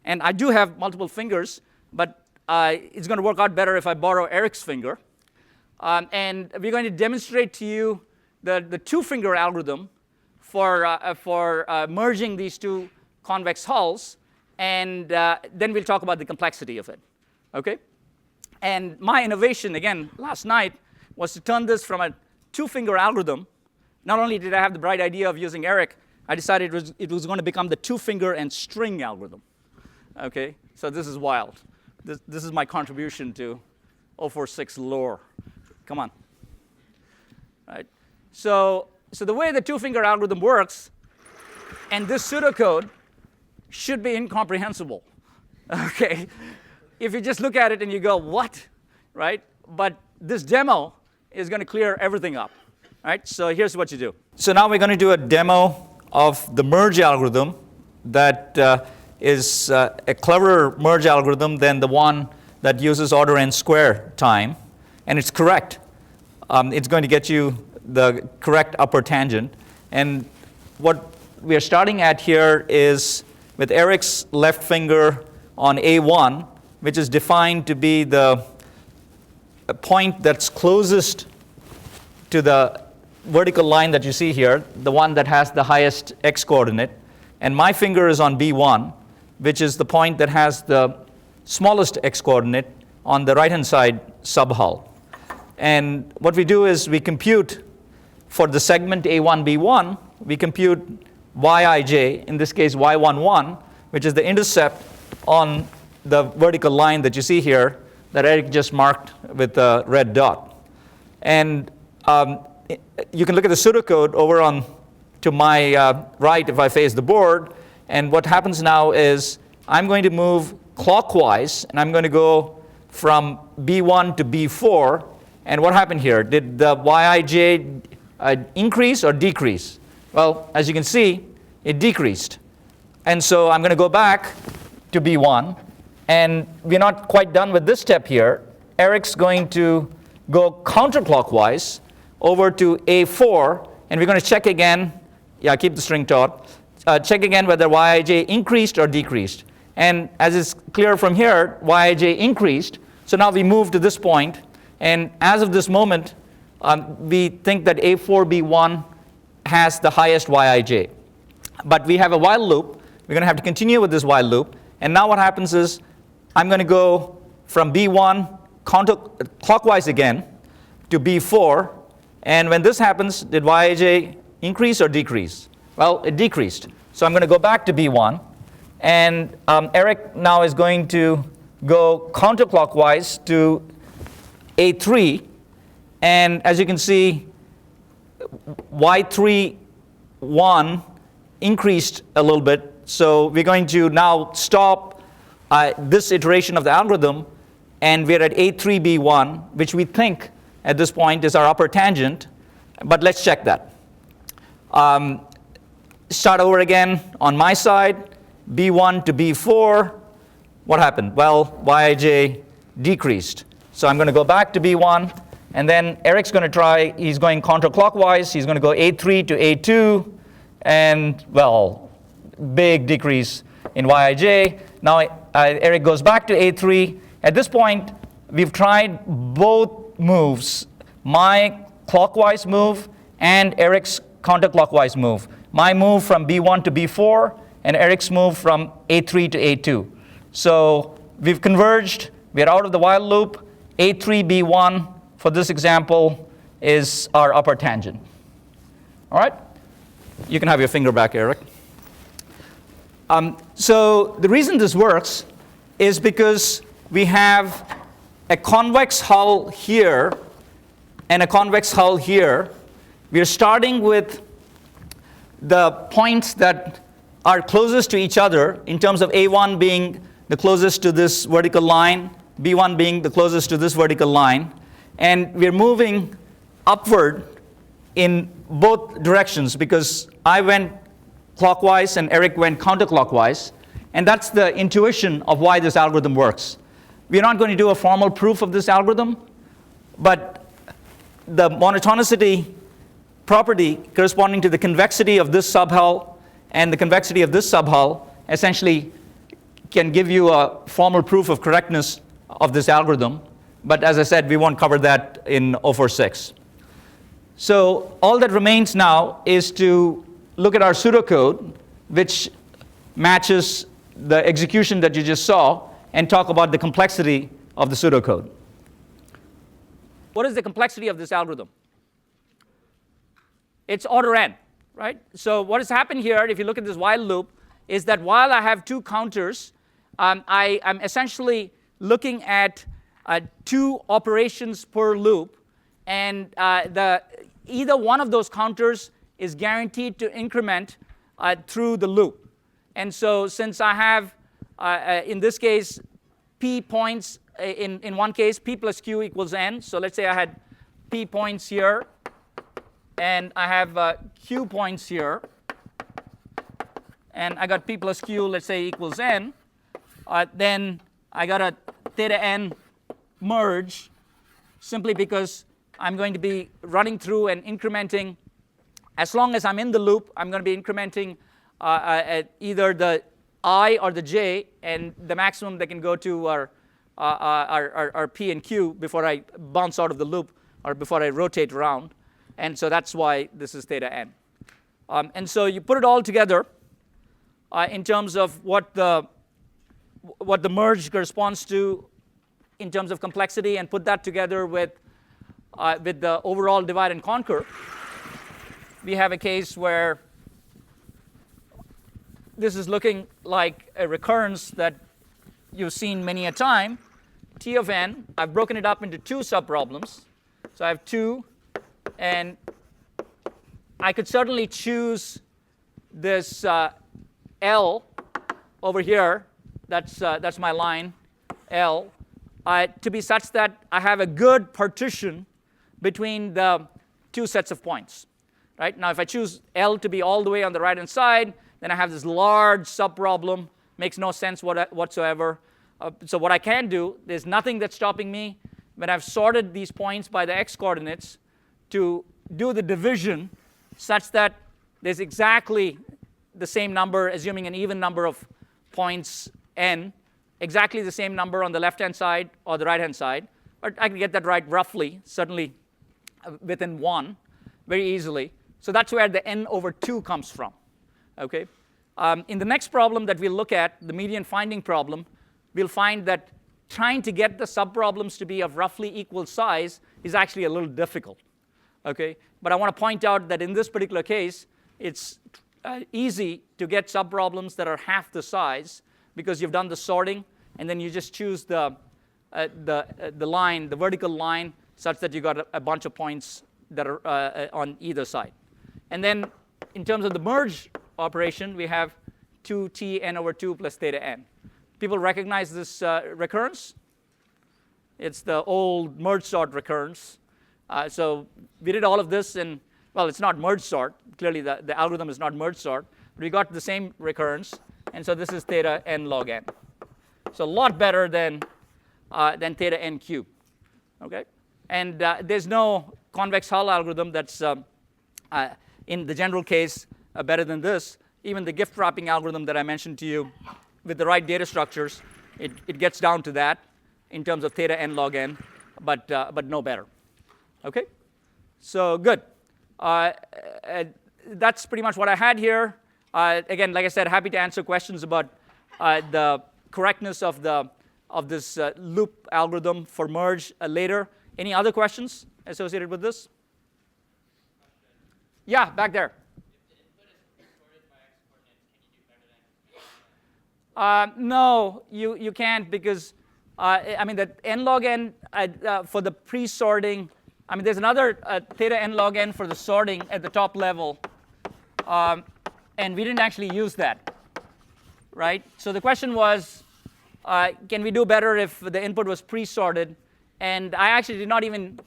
And I do have multiple fingers, but it's going to work out better if I borrow Eric's finger. And we're going to demonstrate to you the two-finger algorithm for merging these two convex hulls. And then we'll talk about the complexity of it. Okay? And my innovation, again, last night, was to turn this from a two-finger algorithm. Not only did I have the bright idea of using Eric, I decided it was going to become the two-finger and string algorithm. Okay? So this is wild. This is my contribution to 046 lore. Come on. Right? So the way the two-finger algorithm works, and this pseudocode should be incomprehensible. Okay? If you just look at it and you go, what? Right? But this demo is going to clear everything up. Right? So here's what you do. So now we're going to do a demo of the merge algorithm that is a cleverer merge algorithm than the one that uses order n square time. And it's correct. It's going to get you the correct upper tangent. And what we are starting at here is with Eric's left finger on A1, which is defined to be the point that's closest to the vertical line that you see here, the one that has the highest x coordinate. And my finger is on B1, which is the point that has the smallest x coordinate on the right-hand side subhull. And what we do is we compute for the segment A1, B1, we compute Yij, in this case Y11, which is the intercept on the vertical line that you see here that Eric just marked with a red dot. And you can look at the pseudocode over on to my right if I face the board. And what happens now is I'm going to move clockwise, and I'm going to go from B1 to B4. And what happened here? Did the Yij increase or decrease? Well, as you can see, it decreased. And so I'm going to go back to B1. And we're not quite done with this step here. Eric's going to go counterclockwise over to A4. And we're going to check again. Yeah, keep the string taut. Check again whether Yij increased or decreased. And as is clear from here, Yij increased. So now we move to this point. And as of this moment, we think that A4B1 has the highest Yij. But we have a while loop. We're going to have to continue with this while loop. And now what happens is I'm going to go from B1 clockwise again to B4. And when this happens, did Yij increase or decrease? Well, it decreased. So I'm going to go back to B1. And Eric now is going to go counterclockwise to A3. And as you can see, Y31 increased a little bit. So we're going to now stop this iteration of the algorithm. And we're at A3B1, which we think at this point is our upper tangent. But let's check that. Start over again on my side. B1 to B4. What happened? Well, Yij decreased. So I'm going to go back to B1. And then Eric's going to try, he's going counterclockwise. He's going to go A3 to A2. And, well, big decrease in Yij. Now Eric goes back to A3. At this point, we've tried both moves, my clockwise move and Eric's counterclockwise move. My move from B1 to B4, and Eric's move from A3 to A2. So we've converged. We're out of the while loop. A3, B1, for this example, is our upper tangent. All right? You can have your finger back, Eric. So the reason this works is because we have a convex hull here and a convex hull here. We're starting with the points that are closest to each other in terms of A1 being the closest to this vertical line, B1 being the closest to this vertical line. And we're moving upward in both directions because I went clockwise and Eric went counterclockwise. And that's the intuition of why this algorithm works. We're not going to do a formal proof of this algorithm, but the monotonicity property corresponding to the convexity of this subhull and the convexity of this subhull essentially can give you a formal proof of correctness of this algorithm. But as I said, we won't cover that in 046. So all that remains now is to look at our pseudocode, which matches the execution that you just saw, and talk about the complexity of the pseudocode. What is the complexity of this algorithm? It's order n, right? So what has happened here, if you look at this while loop, is that while I have two counters, I'm essentially looking at 2 operations per loop, and either one of those counters is guaranteed to increment through the loop. And so since I have, in this case, p points, in one case, p plus q equals n. So let's say I had p points here, and I have q points here, and I got p plus q, let's say, equals n. Then I got a theta n merge, simply because I'm going to be running through and incrementing. As long as I'm in the loop, I'm going to be incrementing at either the I or the j, and the maximum that can go to are p and q before I bounce out of the loop or before I rotate around. And so that's why this is theta n. And so you put it all together in terms of what the merge corresponds to in terms of complexity, and put that together with the overall divide and conquer. We have a case where this is looking like a recurrence that you've seen many a time. T of n, I've broken it up into 2 subproblems. So I have 2, and I could certainly choose this L over here, that's my line, L, to be such that I have a good partition between the 2 sets of points. Right? Now if I choose L to be all the way on the right-hand side, then I have this large subproblem, makes no sense whatsoever. So what I can do, there's nothing that's stopping me when I've sorted these points by the x-coordinates to do the division such that there's exactly the same number, assuming an even number of points n, exactly the same number on the left-hand side or the right-hand side. But I can get that right roughly, certainly within 1, very easily. So that's where the n over 2 comes from. Okay? In the next problem that we'll look at, the median finding problem, we'll find that trying to get the subproblems to be of roughly equal size is actually a little difficult. Okay? But I want to point out that in this particular case, it's easy to get subproblems that are half the size because you've done the sorting, and then you just choose the line, the vertical line, such that you got a bunch of points that are on either side. And then in terms of the merge operation, we have 2t n over 2 plus theta n. People recognize this recurrence? It's the old merge sort recurrence. So we did all of this in, well, it's not merge sort. Clearly, the algorithm is not merge sort. But we got the same recurrence. And so this is theta n log n. So a lot better than theta n cubed. Okay? And there's no convex hull algorithm that's, in the general case, better than this. Even the gift wrapping algorithm that I mentioned to you, with the right data structures, it gets down to that in terms of theta n log n, but no better. Okay? So good. That's pretty much what I had here. Again, like I said, happy to answer questions about the correctness of this loop algorithm for merge later. Any other questions associated with this? Yeah, back there. No, you can't, because I mean the n log n for the pre-sorting. I mean there's another theta n log n for the sorting at the top level, and we didn't actually use that, right? So the question was, can we do better if the input was pre-sorted? And I actually did not even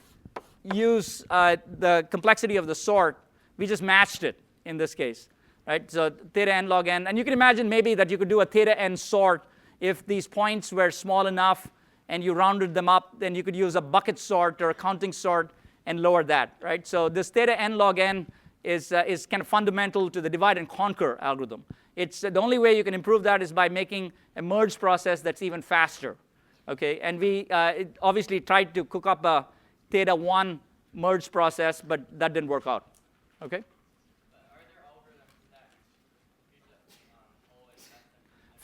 use the complexity of the sort, We just matched it in this case, right? So theta n log n. And you can imagine maybe that you could do a theta n sort if these points were small enough and you rounded them up, then you could use a bucket sort or a counting sort and lower that, right? So this theta n log n is kind of fundamental to the divide and conquer algorithm. It's the only way you can improve that is by making a merge process that's even faster, okay? And we obviously tried to cook up a theta 1 merge process, but that didn't work out, okay?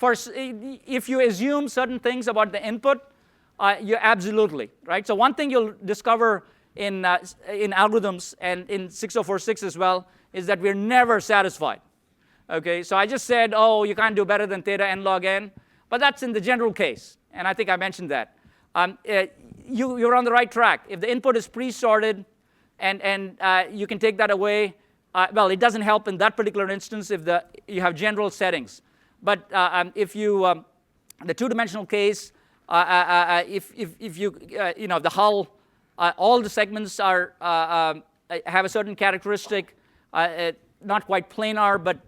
If you assume certain things about the input, you absolutely, right? So one thing you'll discover in algorithms and in 6046 as well is that we're never satisfied. Okay, so I just said, oh, you can't do better than theta n log n, but that's in the general case, and I think I mentioned that. You're on the right track. If the input is pre-sorted and you can take that away, well, it doesn't help in that particular instance if you have general settings. But if you, the two-dimensional case, if you, the hull, all the segments are have a certain characteristic, not quite planar, but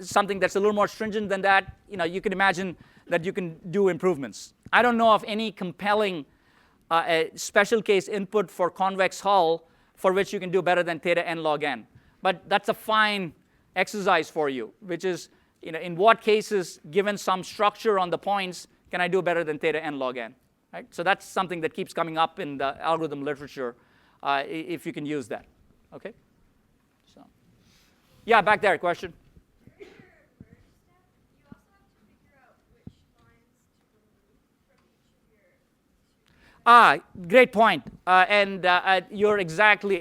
something that's a little more stringent than that, you can imagine that you can do improvements. I don't know of any compelling special case input for convex hull for which you can do better than theta n log n. But that's a fine exercise for you, which is, in what cases, given some structure on the points, can I do better than theta n log n? Right? So that's something that keeps coming up in the algorithm literature, if you can use that. Okay? So, yeah, back there, question. Great point. And you're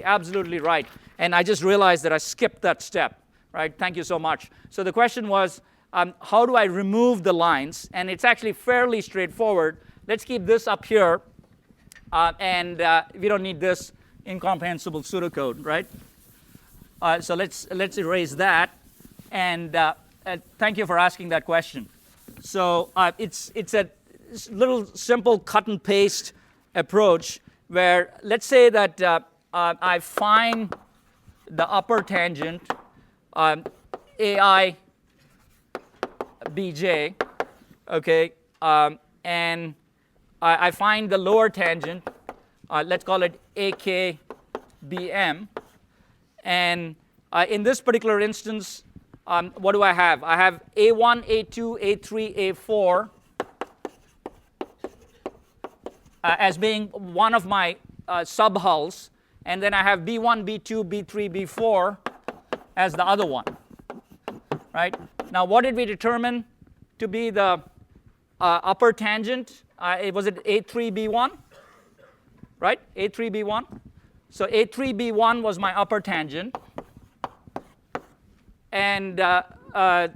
absolutely right. And I just realized that I skipped that step. Right? Thank you so much. So the question was, how do I remove the lines? And it's actually fairly straightforward. Let's keep this up here. And we don't need this incomprehensible pseudocode, right? So let's erase that. And thank you for asking that question. So it's a little simple cut and paste approach where let's say that I find the upper tangent AI bj, okay, and I find the lower tangent, let's call it AK bm, and in this particular instance, what do I have? I have A1, A2, A3, A4 as being one of my subhulls, and then I have B1, B2, B3, B4 as the other one, right? Now, what did we determine to be the upper tangent? Was it A3B1, right? A3B1. So A3B1 was my upper tangent, and I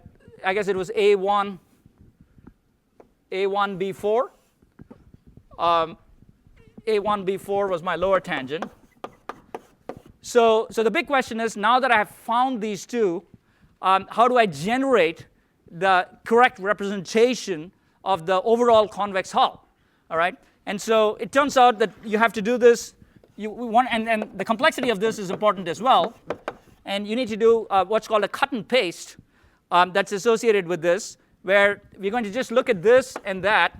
guess it was A1B4. A1B4 was my lower tangent. So the big question is, now that I have found these two, how do I generate the correct representation of the overall convex hull? All right? And so it turns out that you have to do this. And the complexity of this is important as well. And you need to do what's called a cut and paste that's associated with this, where we're going to just look at this and that.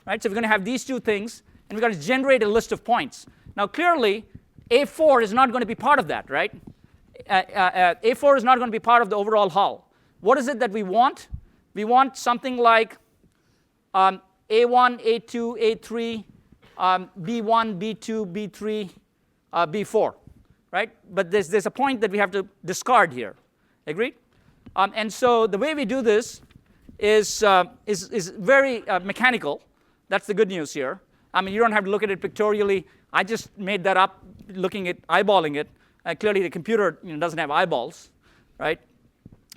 Right? So we're going to have these two things, and we're going to generate a list of points. Now, clearly, A4 is not going to be part of that, right? A4 is not going to be part of the overall hull. What is it that we want? We want something like A1, A2, A3, B1, B2, B3, B4, right? But there's a point that we have to discard here. Agreed? And so the way we do this is very mechanical. That's the good news here. I mean, you don't have to look at it pictorially. I just made that up, eyeballing it. Clearly, the computer doesn't have eyeballs, right?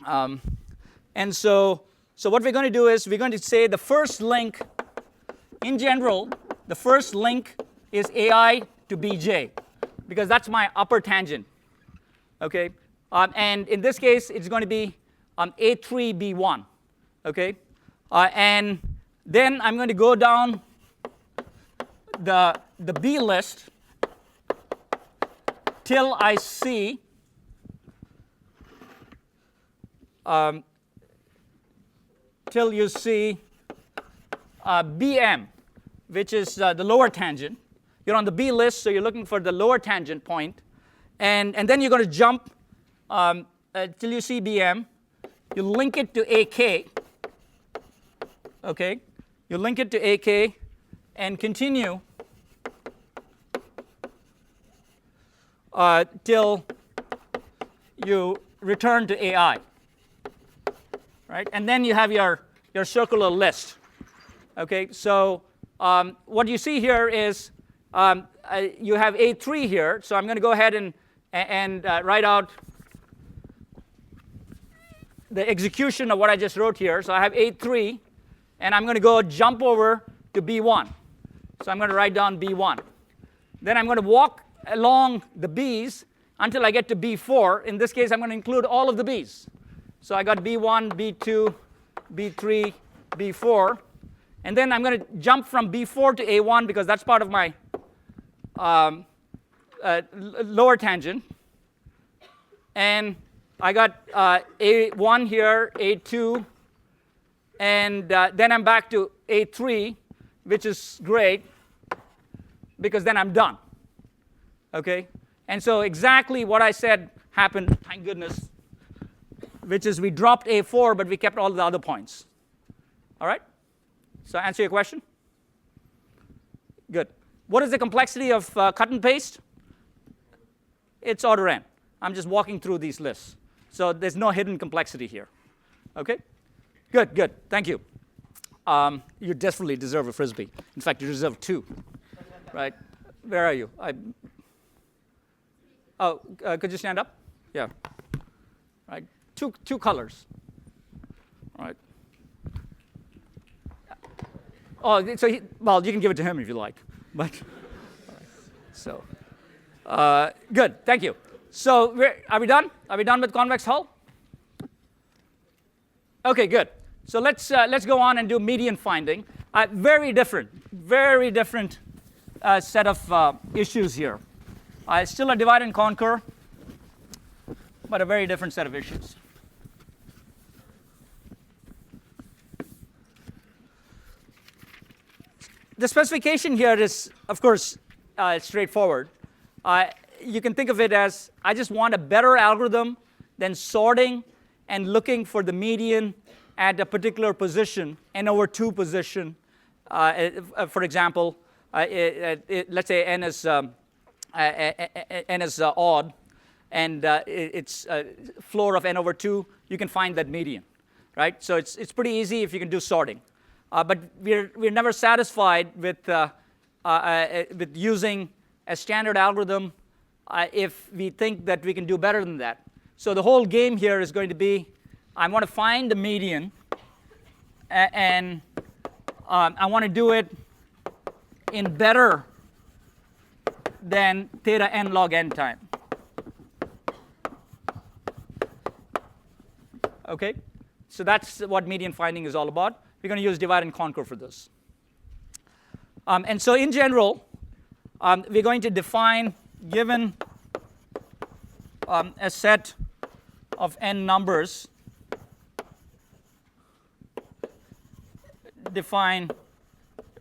And so what we're going to do is we're going to say the first link, in general, the first link is AI to BJ, because that's my upper tangent, okay? And in this case, it's going to be A3B1, okay? And then I'm going to go down the B list till I see till you see BM, which is the lower tangent. You're on the B list, so you're looking for the lower tangent point. And then you're going to jump till you see BM. You link it to AK. Okay? You link it to AK and continue till you return to AI. Right? And then you have your circular list. Okay? So what you see here is you have A3 here. So I'm going to go ahead and write out the execution of what I just wrote here. So I have A3, and I'm going to go jump over to B1. So I'm going to write down B1. Then I'm going to walk along the B's until I get to B4. In this case, I'm going to include all of the B's. So I got B1, B2, B3, B4. And then I'm going to jump from B4 to A1 because that's part of my lower tangent. And I got A1 here, A2, and then I'm back to A3, which is great because then I'm done. Okay? And so exactly what I said happened, thank goodness, which is we dropped A4, but we kept all the other points. All right? So answer your question? Good. What is the complexity of cut and paste? It's order n. I'm just walking through these lists. So there's no hidden complexity here. Okay? Good, good. Thank you. You desperately deserve a Frisbee. In fact, you deserve two. Right? Where are you? Could you stand up? Yeah. Right. Two colors. All right. Oh, so well, you can give it to him if you like. But so good. Thank you. So are we done? Are we done with convex hull? Okay, good. So let's go on and do median finding. Very different set of issues here. Still a divide and conquer, but a very different set of issues. The specification here is, of course, straightforward. You can think of it as I just want a better algorithm than sorting and looking for the median at a particular position, n over 2 position. For example, let's say n is odd, and it's floor of n over 2. You can find that median, right? So it's pretty easy if you can do sorting. But we're never satisfied with using a standard algorithm if we think that we can do better than that. So the whole game here is going to be I want to find the median, and I want to do it in better than theta n log n time. Okay? So that's what median finding is all about. We're going to use divide and conquer for this. And so in general, we're going to define, given a set of n numbers, define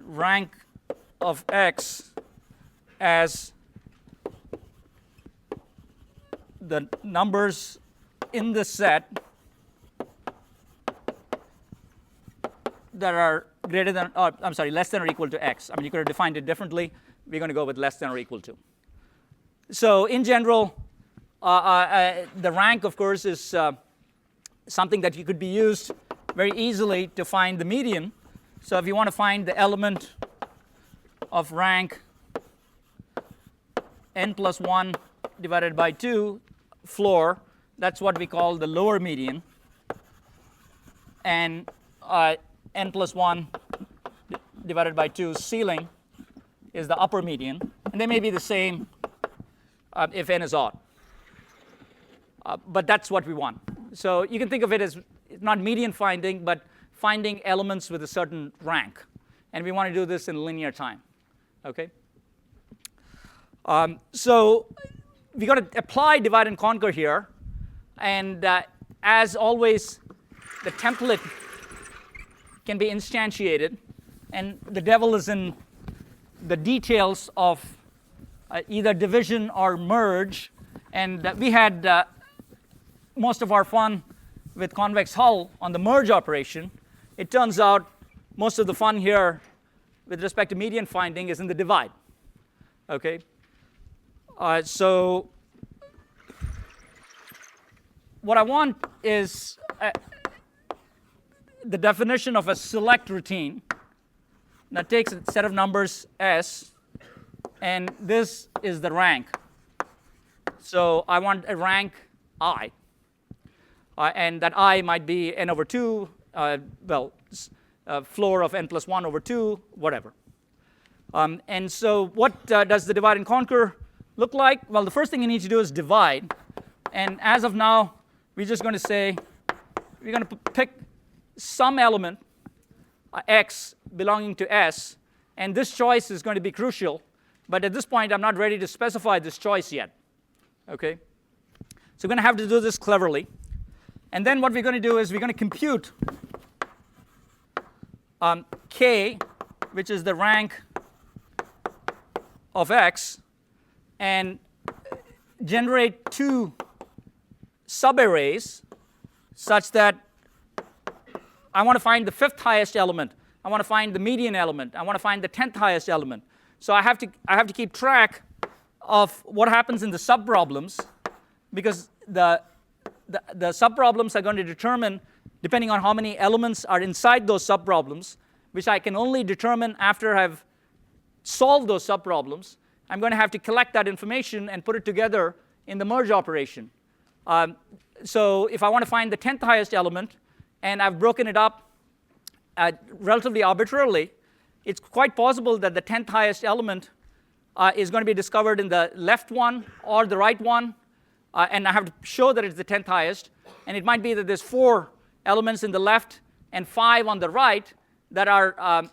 rank of x as the numbers in the set that are greater than, less than or equal to x. I mean, you could have defined it differently. We're going to go with less than or equal to. So in general, the rank, of course, is something that could be used very easily to find the median. So if you want to find the element of rank n plus 1 divided by 2 floor, that's what we call the lower median. And n plus 1 divided by 2 ceiling is the upper median. And they may be the same if n is odd. But that's what we want. So you can think of it as not median finding, but finding elements with a certain rank. And we want to do this in linear time. Okay? So we got to apply divide and conquer here. And as always, the template can be instantiated, and the devil is in the details of either division or merge. And we had most of our fun with convex hull on the merge operation. It turns out most of the fun here with respect to median finding is in the divide. Okay, so what I want is the definition of a select routine that takes a set of numbers S, and this is the rank. So I want a rank I, and that I might be n over 2, floor of n plus 1 over 2, whatever. And so what does the divide and conquer look like? Well, the first thing you need to do is divide. And as of now, we're just going to say we're going to pick some element, x, belonging to S. And this choice is going to be crucial. But at this point, I'm not ready to specify this choice yet. Okay? So we're going to have to do this cleverly. And then what we're going to do is we're going to compute k, which is the rank of x, and generate two subarrays such that I want to find the 5th highest element. I want to find the median element. I want to find the 10th highest element. So I have to keep track of what happens in the subproblems, because the subproblems are going to determine, depending on how many elements are inside those subproblems, which I can only determine after I've solved those subproblems. I'm going to have to collect that information and put it together in the merge operation. So if I want to find the 10th highest element, and I've broken it up relatively arbitrarily, it's quite possible that the 10th highest element is going to be discovered in the left one or the right one, and I have to show that it's the 10th highest. And it might be that there's 4 elements in the left and 5 on the right that are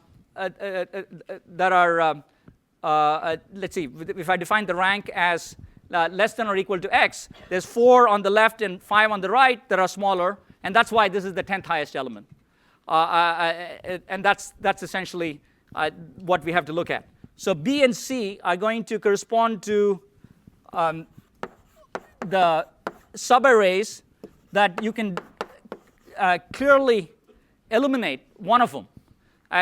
let's see, if I define the rank as less than or equal to x, there's 4 on the left and 5 on the right that are smaller, and that's why this is the 10th highest element. And that's essentially what we have to look at. So B and C are going to correspond to the subarrays that you can clearly eliminate one of them.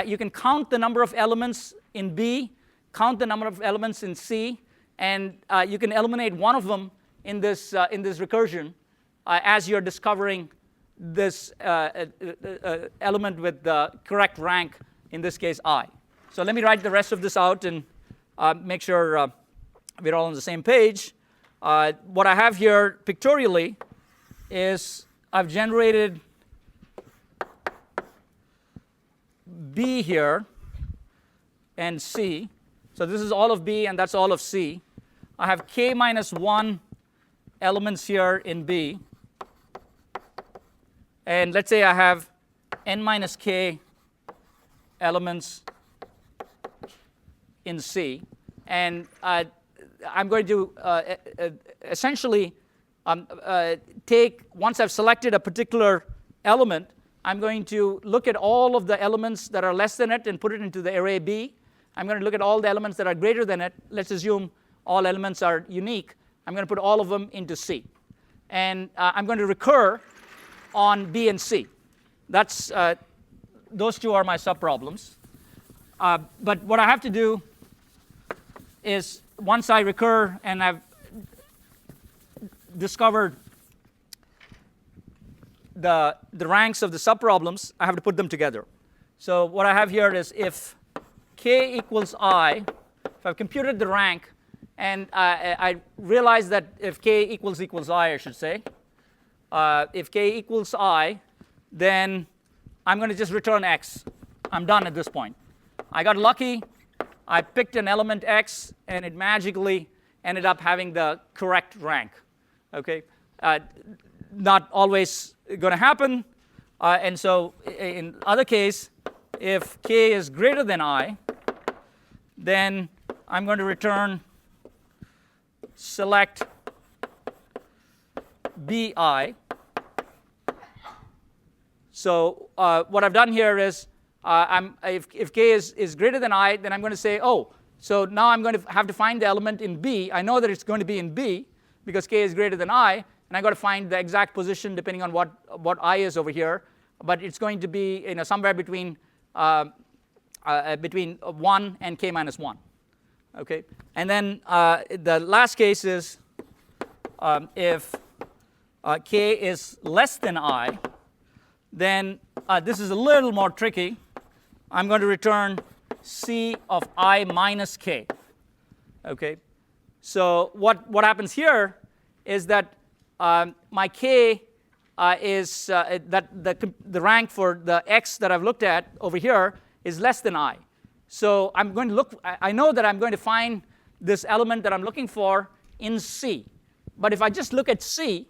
You can count the number of elements in B, count the number of elements in C, and you can eliminate one of them in this recursion as you're discovering this element with the correct rank, in this case I. So let me write the rest of this out and make sure we're all on the same page. What I have here pictorially is I've generated B here and C. So this is all of B and that's all of C. I have k minus 1 elements here in B. And let's say I have n minus k elements in C. And I'm going to essentially take, once I've selected a particular element, I'm going to look at all of the elements that are less than it and put it into the array B. I'm going to look at all the elements that are greater than it. Let's assume all elements are unique. I'm going to put all of them into C. And I'm going to recur on B and C. That's, those two are my subproblems. But what I have to do is, once I recur and I've discovered the ranks of the subproblems, I have to put them together. So what I have here is if k equals I, if I've computed the rank, and I realize that if k equals I should say, if k equals I, then I'm going to just return x. I'm done at this point. I got lucky. I picked an element x, and it magically ended up having the correct rank. Okay, not always going to happen. And so in other case, if k is greater than I, then I'm going to return select bi. So what I've done here is, if k is greater than I, then I'm going to say, oh, so now I'm going to have to find the element in B. I know that it's going to be in B because k is greater than I, and I've got to find the exact position depending on what I is over here. But it's going to be somewhere between 1 and k minus 1. Okay? And then the last case is if k is less than I, then this is a little more tricky. I'm going to return C of I minus k. Okay? So what happens here is that my k is that the rank for the x that I've looked at over here is less than I. So I'm going to look, I know that I'm going to find this element that I'm looking for in C. But if I just look at C,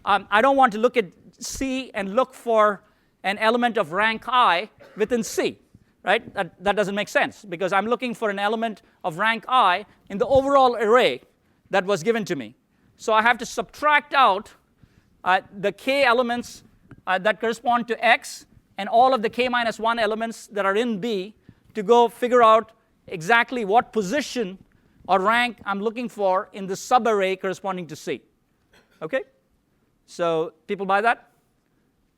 I don't want to look at C and look for an element of rank I within C, right? That doesn't make sense because I'm looking for an element of rank I in the overall array that was given to me. So I have to subtract out the k elements that correspond to X and all of the k minus 1 elements that are in B to go figure out exactly what position or rank I'm looking for in the subarray corresponding to C. Okay? So people buy that?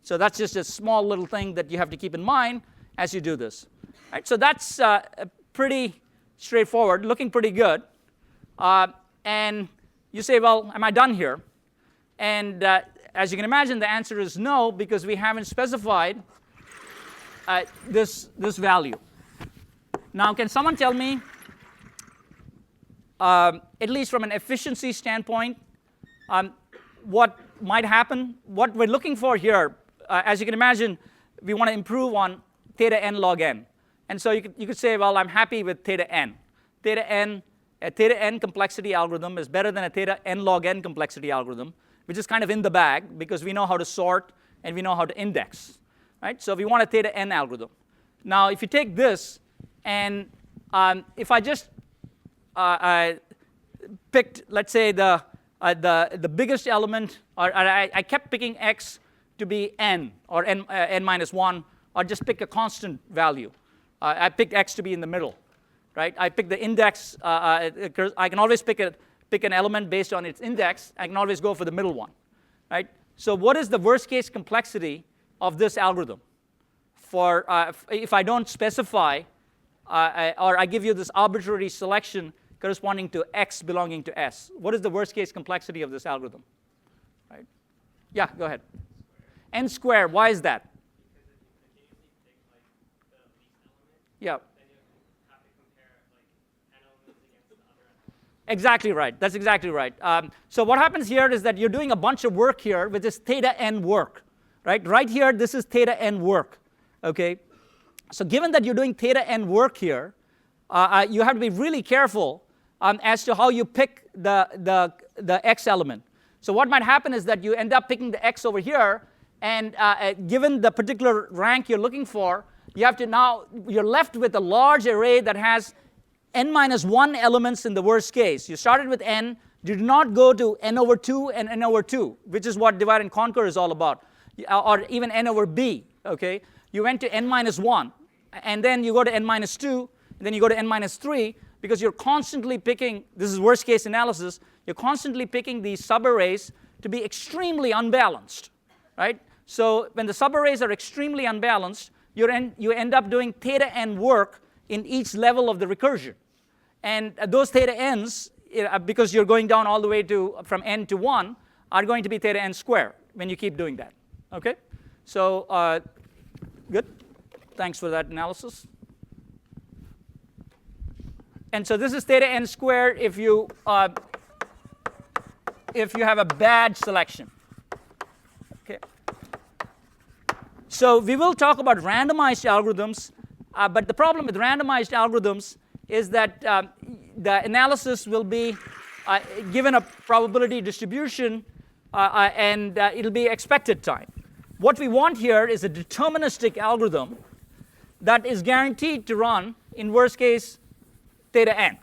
So that's just a small little thing that you have to keep in mind as you do this. Right? So that's pretty straightforward, looking pretty good. And you say, well, am I done here? And as you can imagine, the answer is no, because we haven't specified this value. Now, can someone tell me, at least from an efficiency standpoint, what might happen? What we're looking for here, as you can imagine, we want to improve on theta n log n. And so you could say, well, I'm happy with theta n. A theta n complexity algorithm is better than a theta n log n complexity algorithm, which is kind of in the bag because we know how to sort and we know how to index. Right? So we want a theta n algorithm. Now, if you take this and if I just picked, let's say, the biggest element, or I kept picking x to be n or n minus 1, or just pick a constant value. I picked x to be in the middle. Right? I pick the index. I can always pick an element based on its index. I can always go for the middle one. Right? So what is the worst case complexity of this algorithm? For if I don't specify, or I give you this arbitrary selection corresponding to x belonging to S, what is the worst case complexity of this algorithm? Right? Yeah, go ahead. N squared. Why is that? Yeah. Exactly right. That's exactly right. So what happens here is that you're doing a bunch of work here, which is theta n work. Right here, this is theta n work. Okay. So given that you're doing theta n work here, you have to be really careful as to how you pick the x element. So what might happen is that you end up picking the x over here, and given the particular rank you're looking for, you have to now, you're left with a large array that has n minus 1 elements in the worst case. You started with n, you do not go to n over 2 and n over 2, which is what divide and conquer is all about, or even n over b. Okay? You went to n minus 1, and then you go to n minus 2, and then you go to n minus 3, because you're constantly picking, this is worst case analysis, you're constantly picking these subarrays to be extremely unbalanced. Right? So when the subarrays are extremely unbalanced, you end up doing theta n work in each level of the recursion. And those theta n's, because you're going down all the way from n to 1, are going to be theta n squared when you keep doing that. Okay? So good. Thanks for that analysis. And so this is theta n squared if you have a bad selection. Okay. So we will talk about randomized algorithms, but the problem with randomized algorithms is that the analysis will be given a probability distribution, and it'll be expected time. What we want here is a deterministic algorithm that is guaranteed to run in worst case theta n.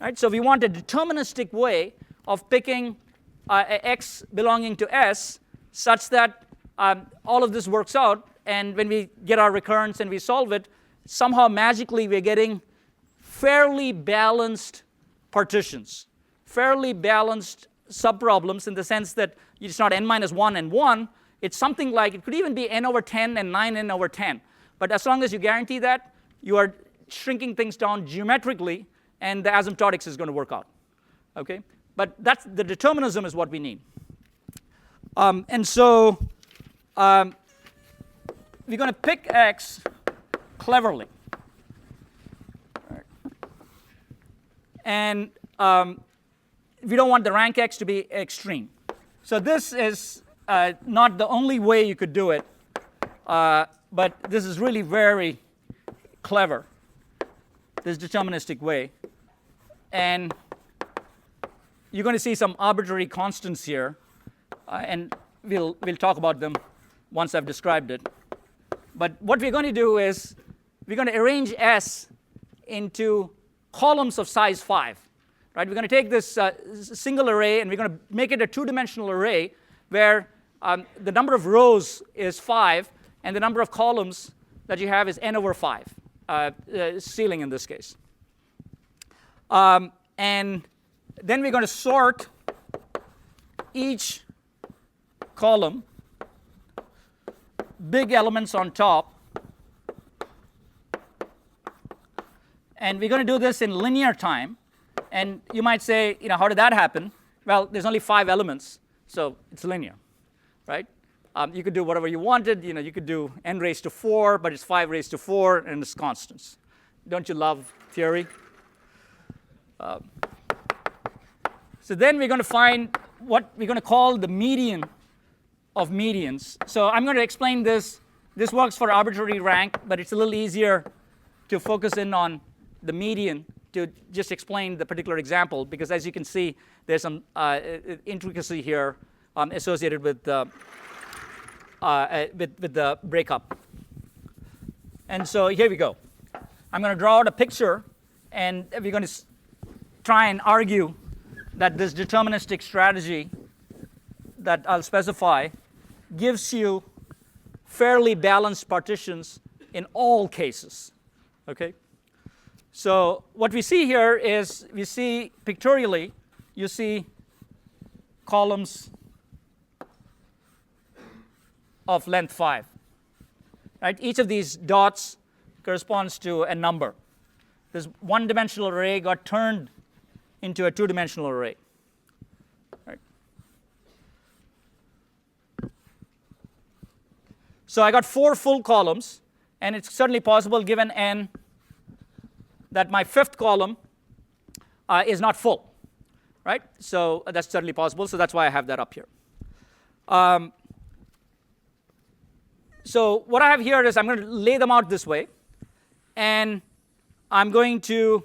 Right? So we want a deterministic way of picking x belonging to S such that all of this works out, and when we get our recurrence and we solve it, somehow magically we're getting fairly balanced partitions, fairly balanced subproblems in the sense that it's not n minus 1 and 1. It's something like, it could even be n over 10 and 9n over 10. But as long as you guarantee that, you are shrinking things down geometrically, and the asymptotics is going to work out. Okay? But that's, the determinism is what we need. And so we're going to pick x cleverly. And we don't want the rank x to be extreme. So this is not the only way you could do it, but this is really very clever, this deterministic way. And you're going to see some arbitrary constants here, and we'll talk about them once I've described it. But what we're going to do is we're going to arrange S into columns of size 5. Right? We're going to take this single array and we're going to make it a two-dimensional array where the number of rows is 5 and the number of columns that you have is n over 5, ceiling in this case. And then we're going to sort each column, big elements on top, and we're going to do this in linear time. And you might say, how did that happen? Well, there's only 5 elements, so it's linear, right? You could do whatever you wanted. You could do n raised to 4, but it's 5 raised to 4, and it's constants. Don't you love theory? So then we're going to find what we're going to call the median of medians. So I'm going to explain this. This works for arbitrary rank, but it's a little easier to focus in on the median to just explain the particular example, because as you can see, there's some intricacy here associated with the breakup. And so here we go. I'm going to draw out a picture, and we're going to try and argue that this deterministic strategy that I'll specify gives you fairly balanced partitions in all cases. Okay? So what we see here is we see pictorially, you see columns of length 5. Right? Each of these dots corresponds to a number. This one-dimensional array got turned into a two-dimensional array. Right? So I got 4 full columns, and it's certainly possible, given n, that my 5th column is not full. Right? So that's certainly possible, so that's why I have that up here. So what I have here is I'm going to lay them out this way, and I'm going to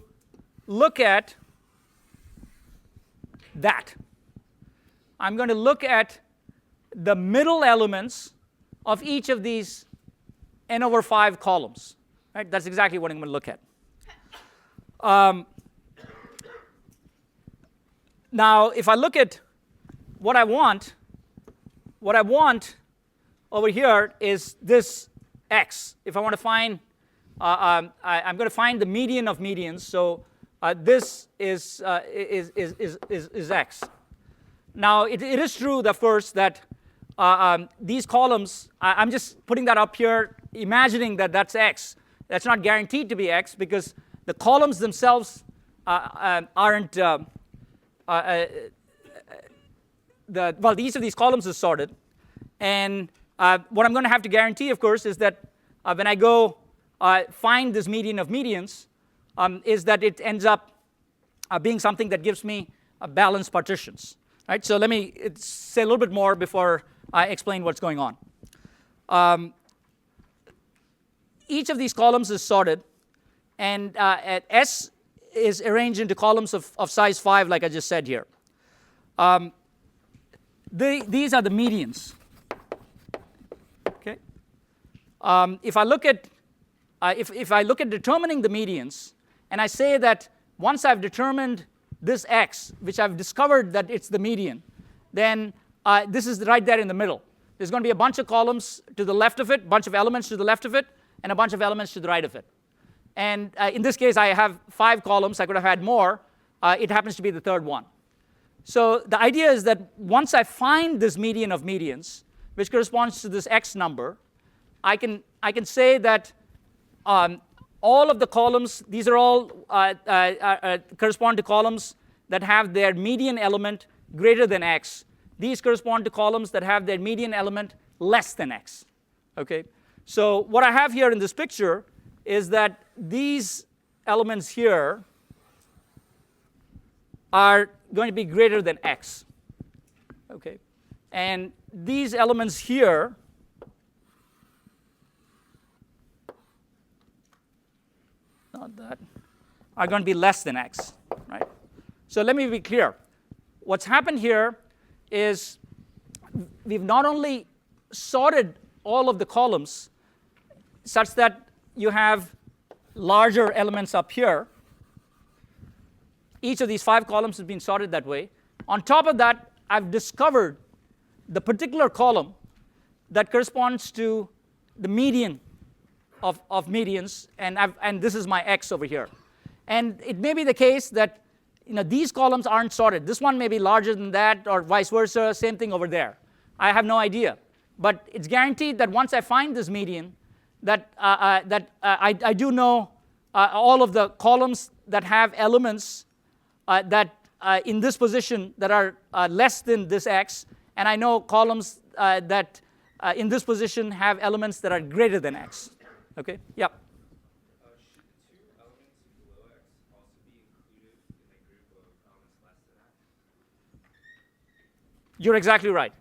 look at that. I'm going to look at the middle elements of each of these n over 5 columns. Right? That's exactly what I'm going to look at. Now, if I look at what I want over here is this x. If I want to find, I'm going to find the median of medians. So this is x. Now, it is true, of course, that these columns, I'm just putting that up here, imagining that that's x. That's not guaranteed to be x, because the columns themselves aren't, each of these columns is sorted. And what I'm going to have to guarantee, of course, is that when I go find this median of medians, is that it ends up being something that gives me balanced partitions. Right? So let me say a little bit more before I explain what's going on. Each of these columns is sorted, and S is arranged into columns of size 5, like I just said here. These are the medians. Okay. If I look at if I look at determining the medians, and I say that once I've determined this x, which I've discovered that it's the median, then this is right there in the middle. there's going to be a bunch of columns to the left of it, a bunch of elements to the left of it, and a bunch of elements to the right of it. And in this case, I have 5 columns. I could have had more. It happens to be the third one. So the idea is that once I find this median of medians, which corresponds to this x number, I can say that all of the columns, these are all correspond to columns that have their median element greater than x. These correspond to columns that have their median element less than x. Okay? So what I have here in this picture is that these elements here are going to be greater than x. Okay? And these elements here are going to be less than x. Right? So let me be clear. What's happened here is we've not only sorted all of the columns such that you have larger elements up here. Each of these 5 columns has been sorted that way. On top of that, I've discovered the particular column that corresponds to the median of medians, and this is my x over here. And it may be the case that these columns aren't sorted. This one may be larger than that, or vice versa, same thing over there. I have no idea. But it's guaranteed that once I find this median, that I do know all of the columns that have elements that in this position that are less than this x, and I know columns that in this position have elements that are greater than x. Okay? Yep. Should the 2 elements below x also be included in the group of elements less than x? You're exactly right.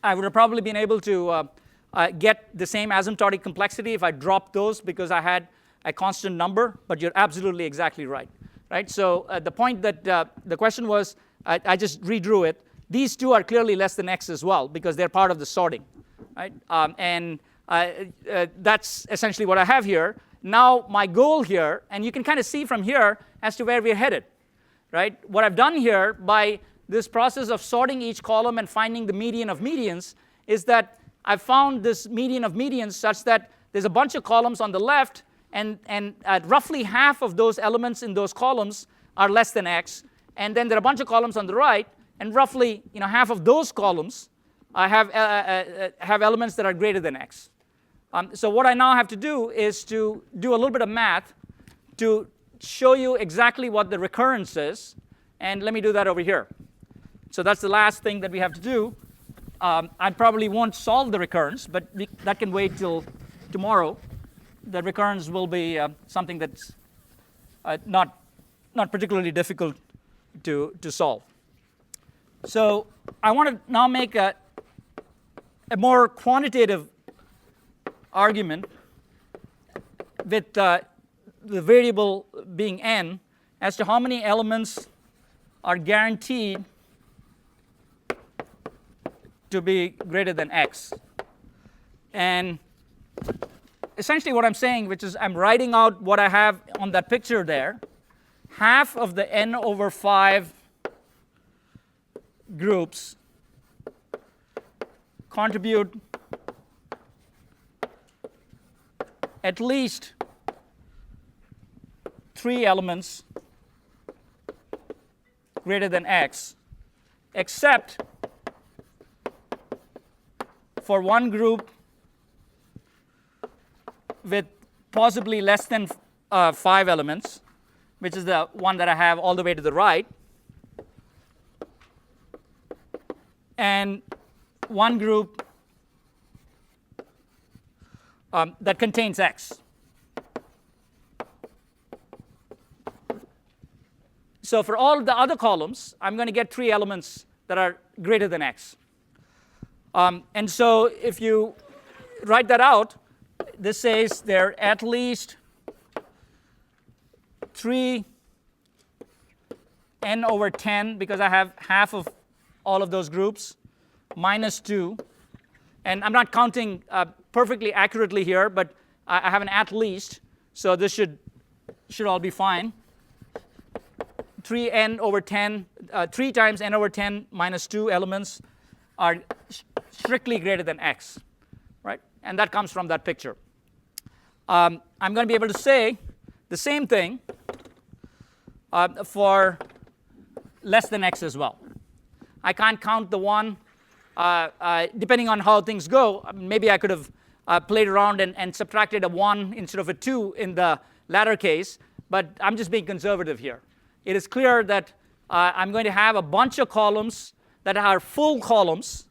I would have probably been able to get the same asymptotic complexity if I dropped those because I had a constant number, but you're absolutely exactly right. Right? So the point that the question was, I just redrew it. These 2 are clearly less than x as well because they're part of the sorting. Right? And that's essentially what I have here. Now my goal here, and you can kind of see from here as to where we're headed. Right? What I've done here by this process of sorting each column and finding the median of medians is that I've found this median of medians such that there's a bunch of columns on the left, and roughly half of those elements in those columns are less than x, and then there are a bunch of columns on the right, and roughly half of those columns have elements that are greater than x. So what I now have to do is to do a little bit of math to show you exactly what the recurrence is, and let me do that over here. So that's the last thing that we have to do. I probably won't solve the recurrence, but that can wait till tomorrow. The recurrence will be something that's not particularly difficult to solve. So I want to now make a more quantitative argument with the variable being n as to how many elements are guaranteed to be greater than x. And essentially what I'm saying, which is I'm writing out what I have on that picture there, half of the n over 5 groups contribute at least 3 elements greater than x, except for one group with possibly less than 5 elements, which is the one that I have all the way to the right, and one group that contains x. So for all the other columns, I'm going to get 3 elements that are greater than x. And so if you write that out, this says there are at least 3 n over 10, because I have half of all of those groups, minus 2. And I'm not counting perfectly accurately here, but I have an at least, so this should all be fine. 3n over 10, 3 times n over 10 minus 2 elements are strictly greater than x, right? And that comes from that picture. I'm going to be able to say the same thing for less than x as well. I can't count the 1. Depending on how things go, maybe I could have played around and subtracted a 1 instead of a 2 in the latter case, but I'm just being conservative here. It is clear that I'm going to have a bunch of columns that are full columns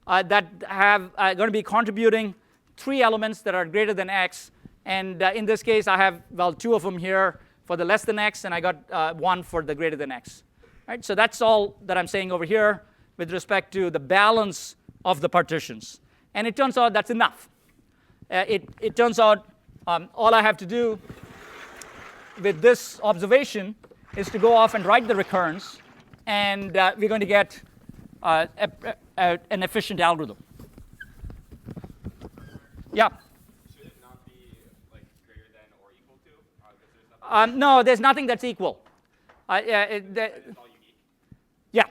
that have going to be contributing 3 elements that are greater than x, and in this case I have, well, 2 of them here for the less than x, and I got 1 for the greater than x. Right? So that's all that I'm saying over here with respect to the balance of the partitions. And it turns out that's enough. It turns out all I have to do with this observation is to go off and write the recurrence, and we're going to get an efficient algorithm. Yeah? Should it not be like greater than or equal to? Because there's nothing No, there's nothing that's equal. it's all unique. Yeah.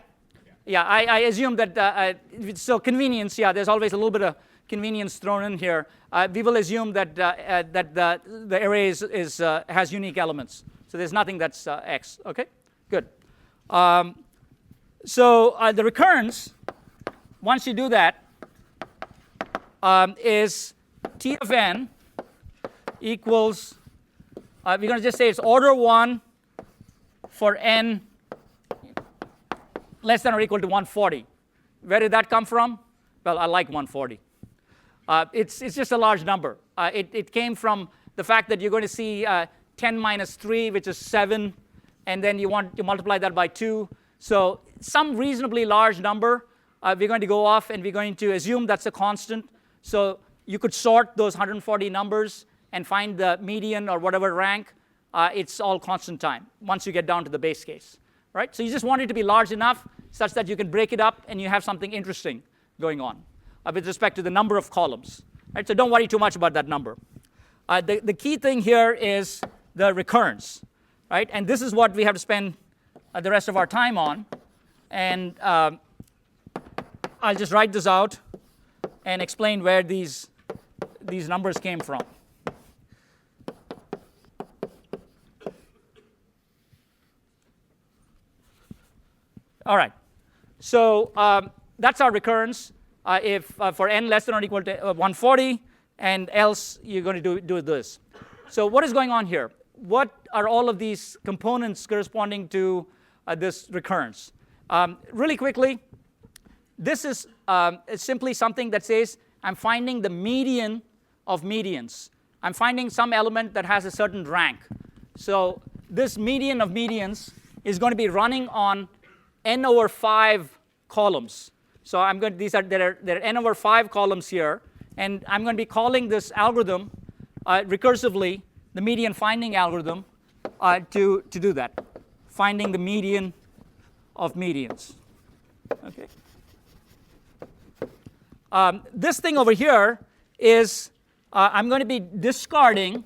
Yeah, I assume that, so convenience, yeah, there's always a little bit of convenience thrown in here. We will assume that the array has unique elements. So there's nothing that's x, okay? Good. So the recurrence, once you do that, is T of n equals, we're going to just say it's order 1 for n less than or equal to 140. Where did that come from? Well, I like 140. It's just a large number. It came from the fact that you're going to see 10 minus 3, which is 7, and then you want to multiply that by 2. So some reasonably large number, we're going to go off and we're going to assume that's a constant. So you could sort those 140 numbers and find the median or whatever rank. It's all constant time once you get down to the base case. Right? So you just want it to be large enough such that you can break it up and you have something interesting going on with respect to the number of columns. Right? So don't worry too much about that number. The key thing here is the recurrence. Right? And this is what we have to spend the rest of our time on. And I'll just write this out and explain where these numbers came from. All right. So that's our recurrence if for n less than or equal to 140, and else you're going to do this. So what is going on here? What are all of these components corresponding to this recurrence? Really quickly, this is simply something that says I'm finding the median of medians. I'm finding some element that has a certain rank. So this median of medians is going to be running on n over 5 columns. So there are n over 5 columns here, and I'm going to be calling this algorithm recursively the median finding algorithm to do that, finding the median of medians. Okay. This thing over here is I'm going to be discarding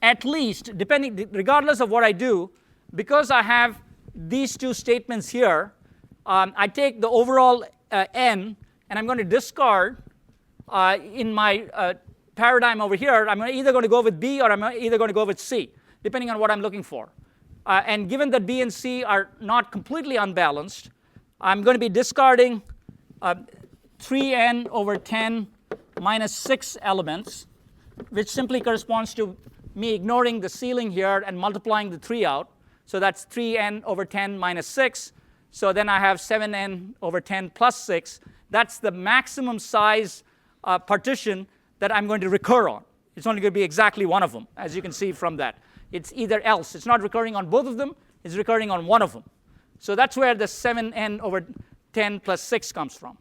at least, regardless of what I do, because I have these two statements here, I take the overall n, and I'm going to discard in my paradigm over here. I'm either going to go with B or I'm either going to go with C, depending on what I'm looking for. And given that B and C are not completely unbalanced, I'm going to be discarding 3n over 10 minus 6 elements, which simply corresponds to me ignoring the ceiling here and multiplying the 3 out. So that's 3n over 10 minus 6. So then I have 7n over 10 plus 6. That's the maximum size partition that I'm going to recur on. It's only going to be exactly one of them, as you can see from that. It's either else. It's not recurring on both of them. It's recurring on one of them. So that's where the 7n over 10 plus 6 comes from.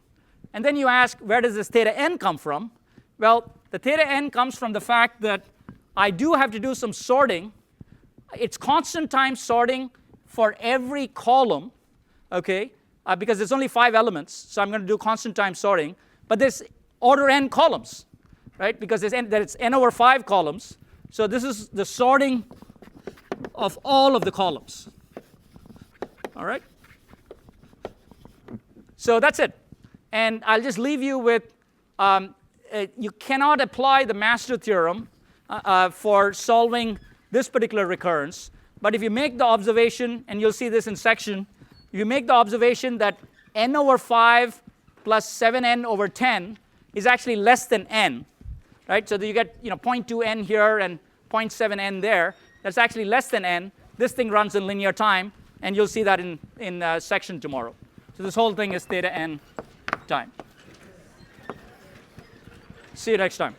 And then you ask, where does this theta n come from? Well, the theta n comes from the fact that I do have to do some sorting. It's constant time sorting for every column, okay, because there's only 5 elements, so I'm going to do constant time sorting. But there's order n columns, right, because there's n over 5 columns. So this is the sorting of all of the columns. All right? So that's it. And I'll just leave you with, you cannot apply the master theorem for solving this particular recurrence. But if you make the observation, and you'll see this in section, if you make the observation that n over 5 plus 7n over 10 is actually less than n, right? So that you get 0.2n here and 0.7n there. That's actually less than n. This thing runs in linear time, and you'll see that in section tomorrow. So this whole thing is theta n time. See you next time.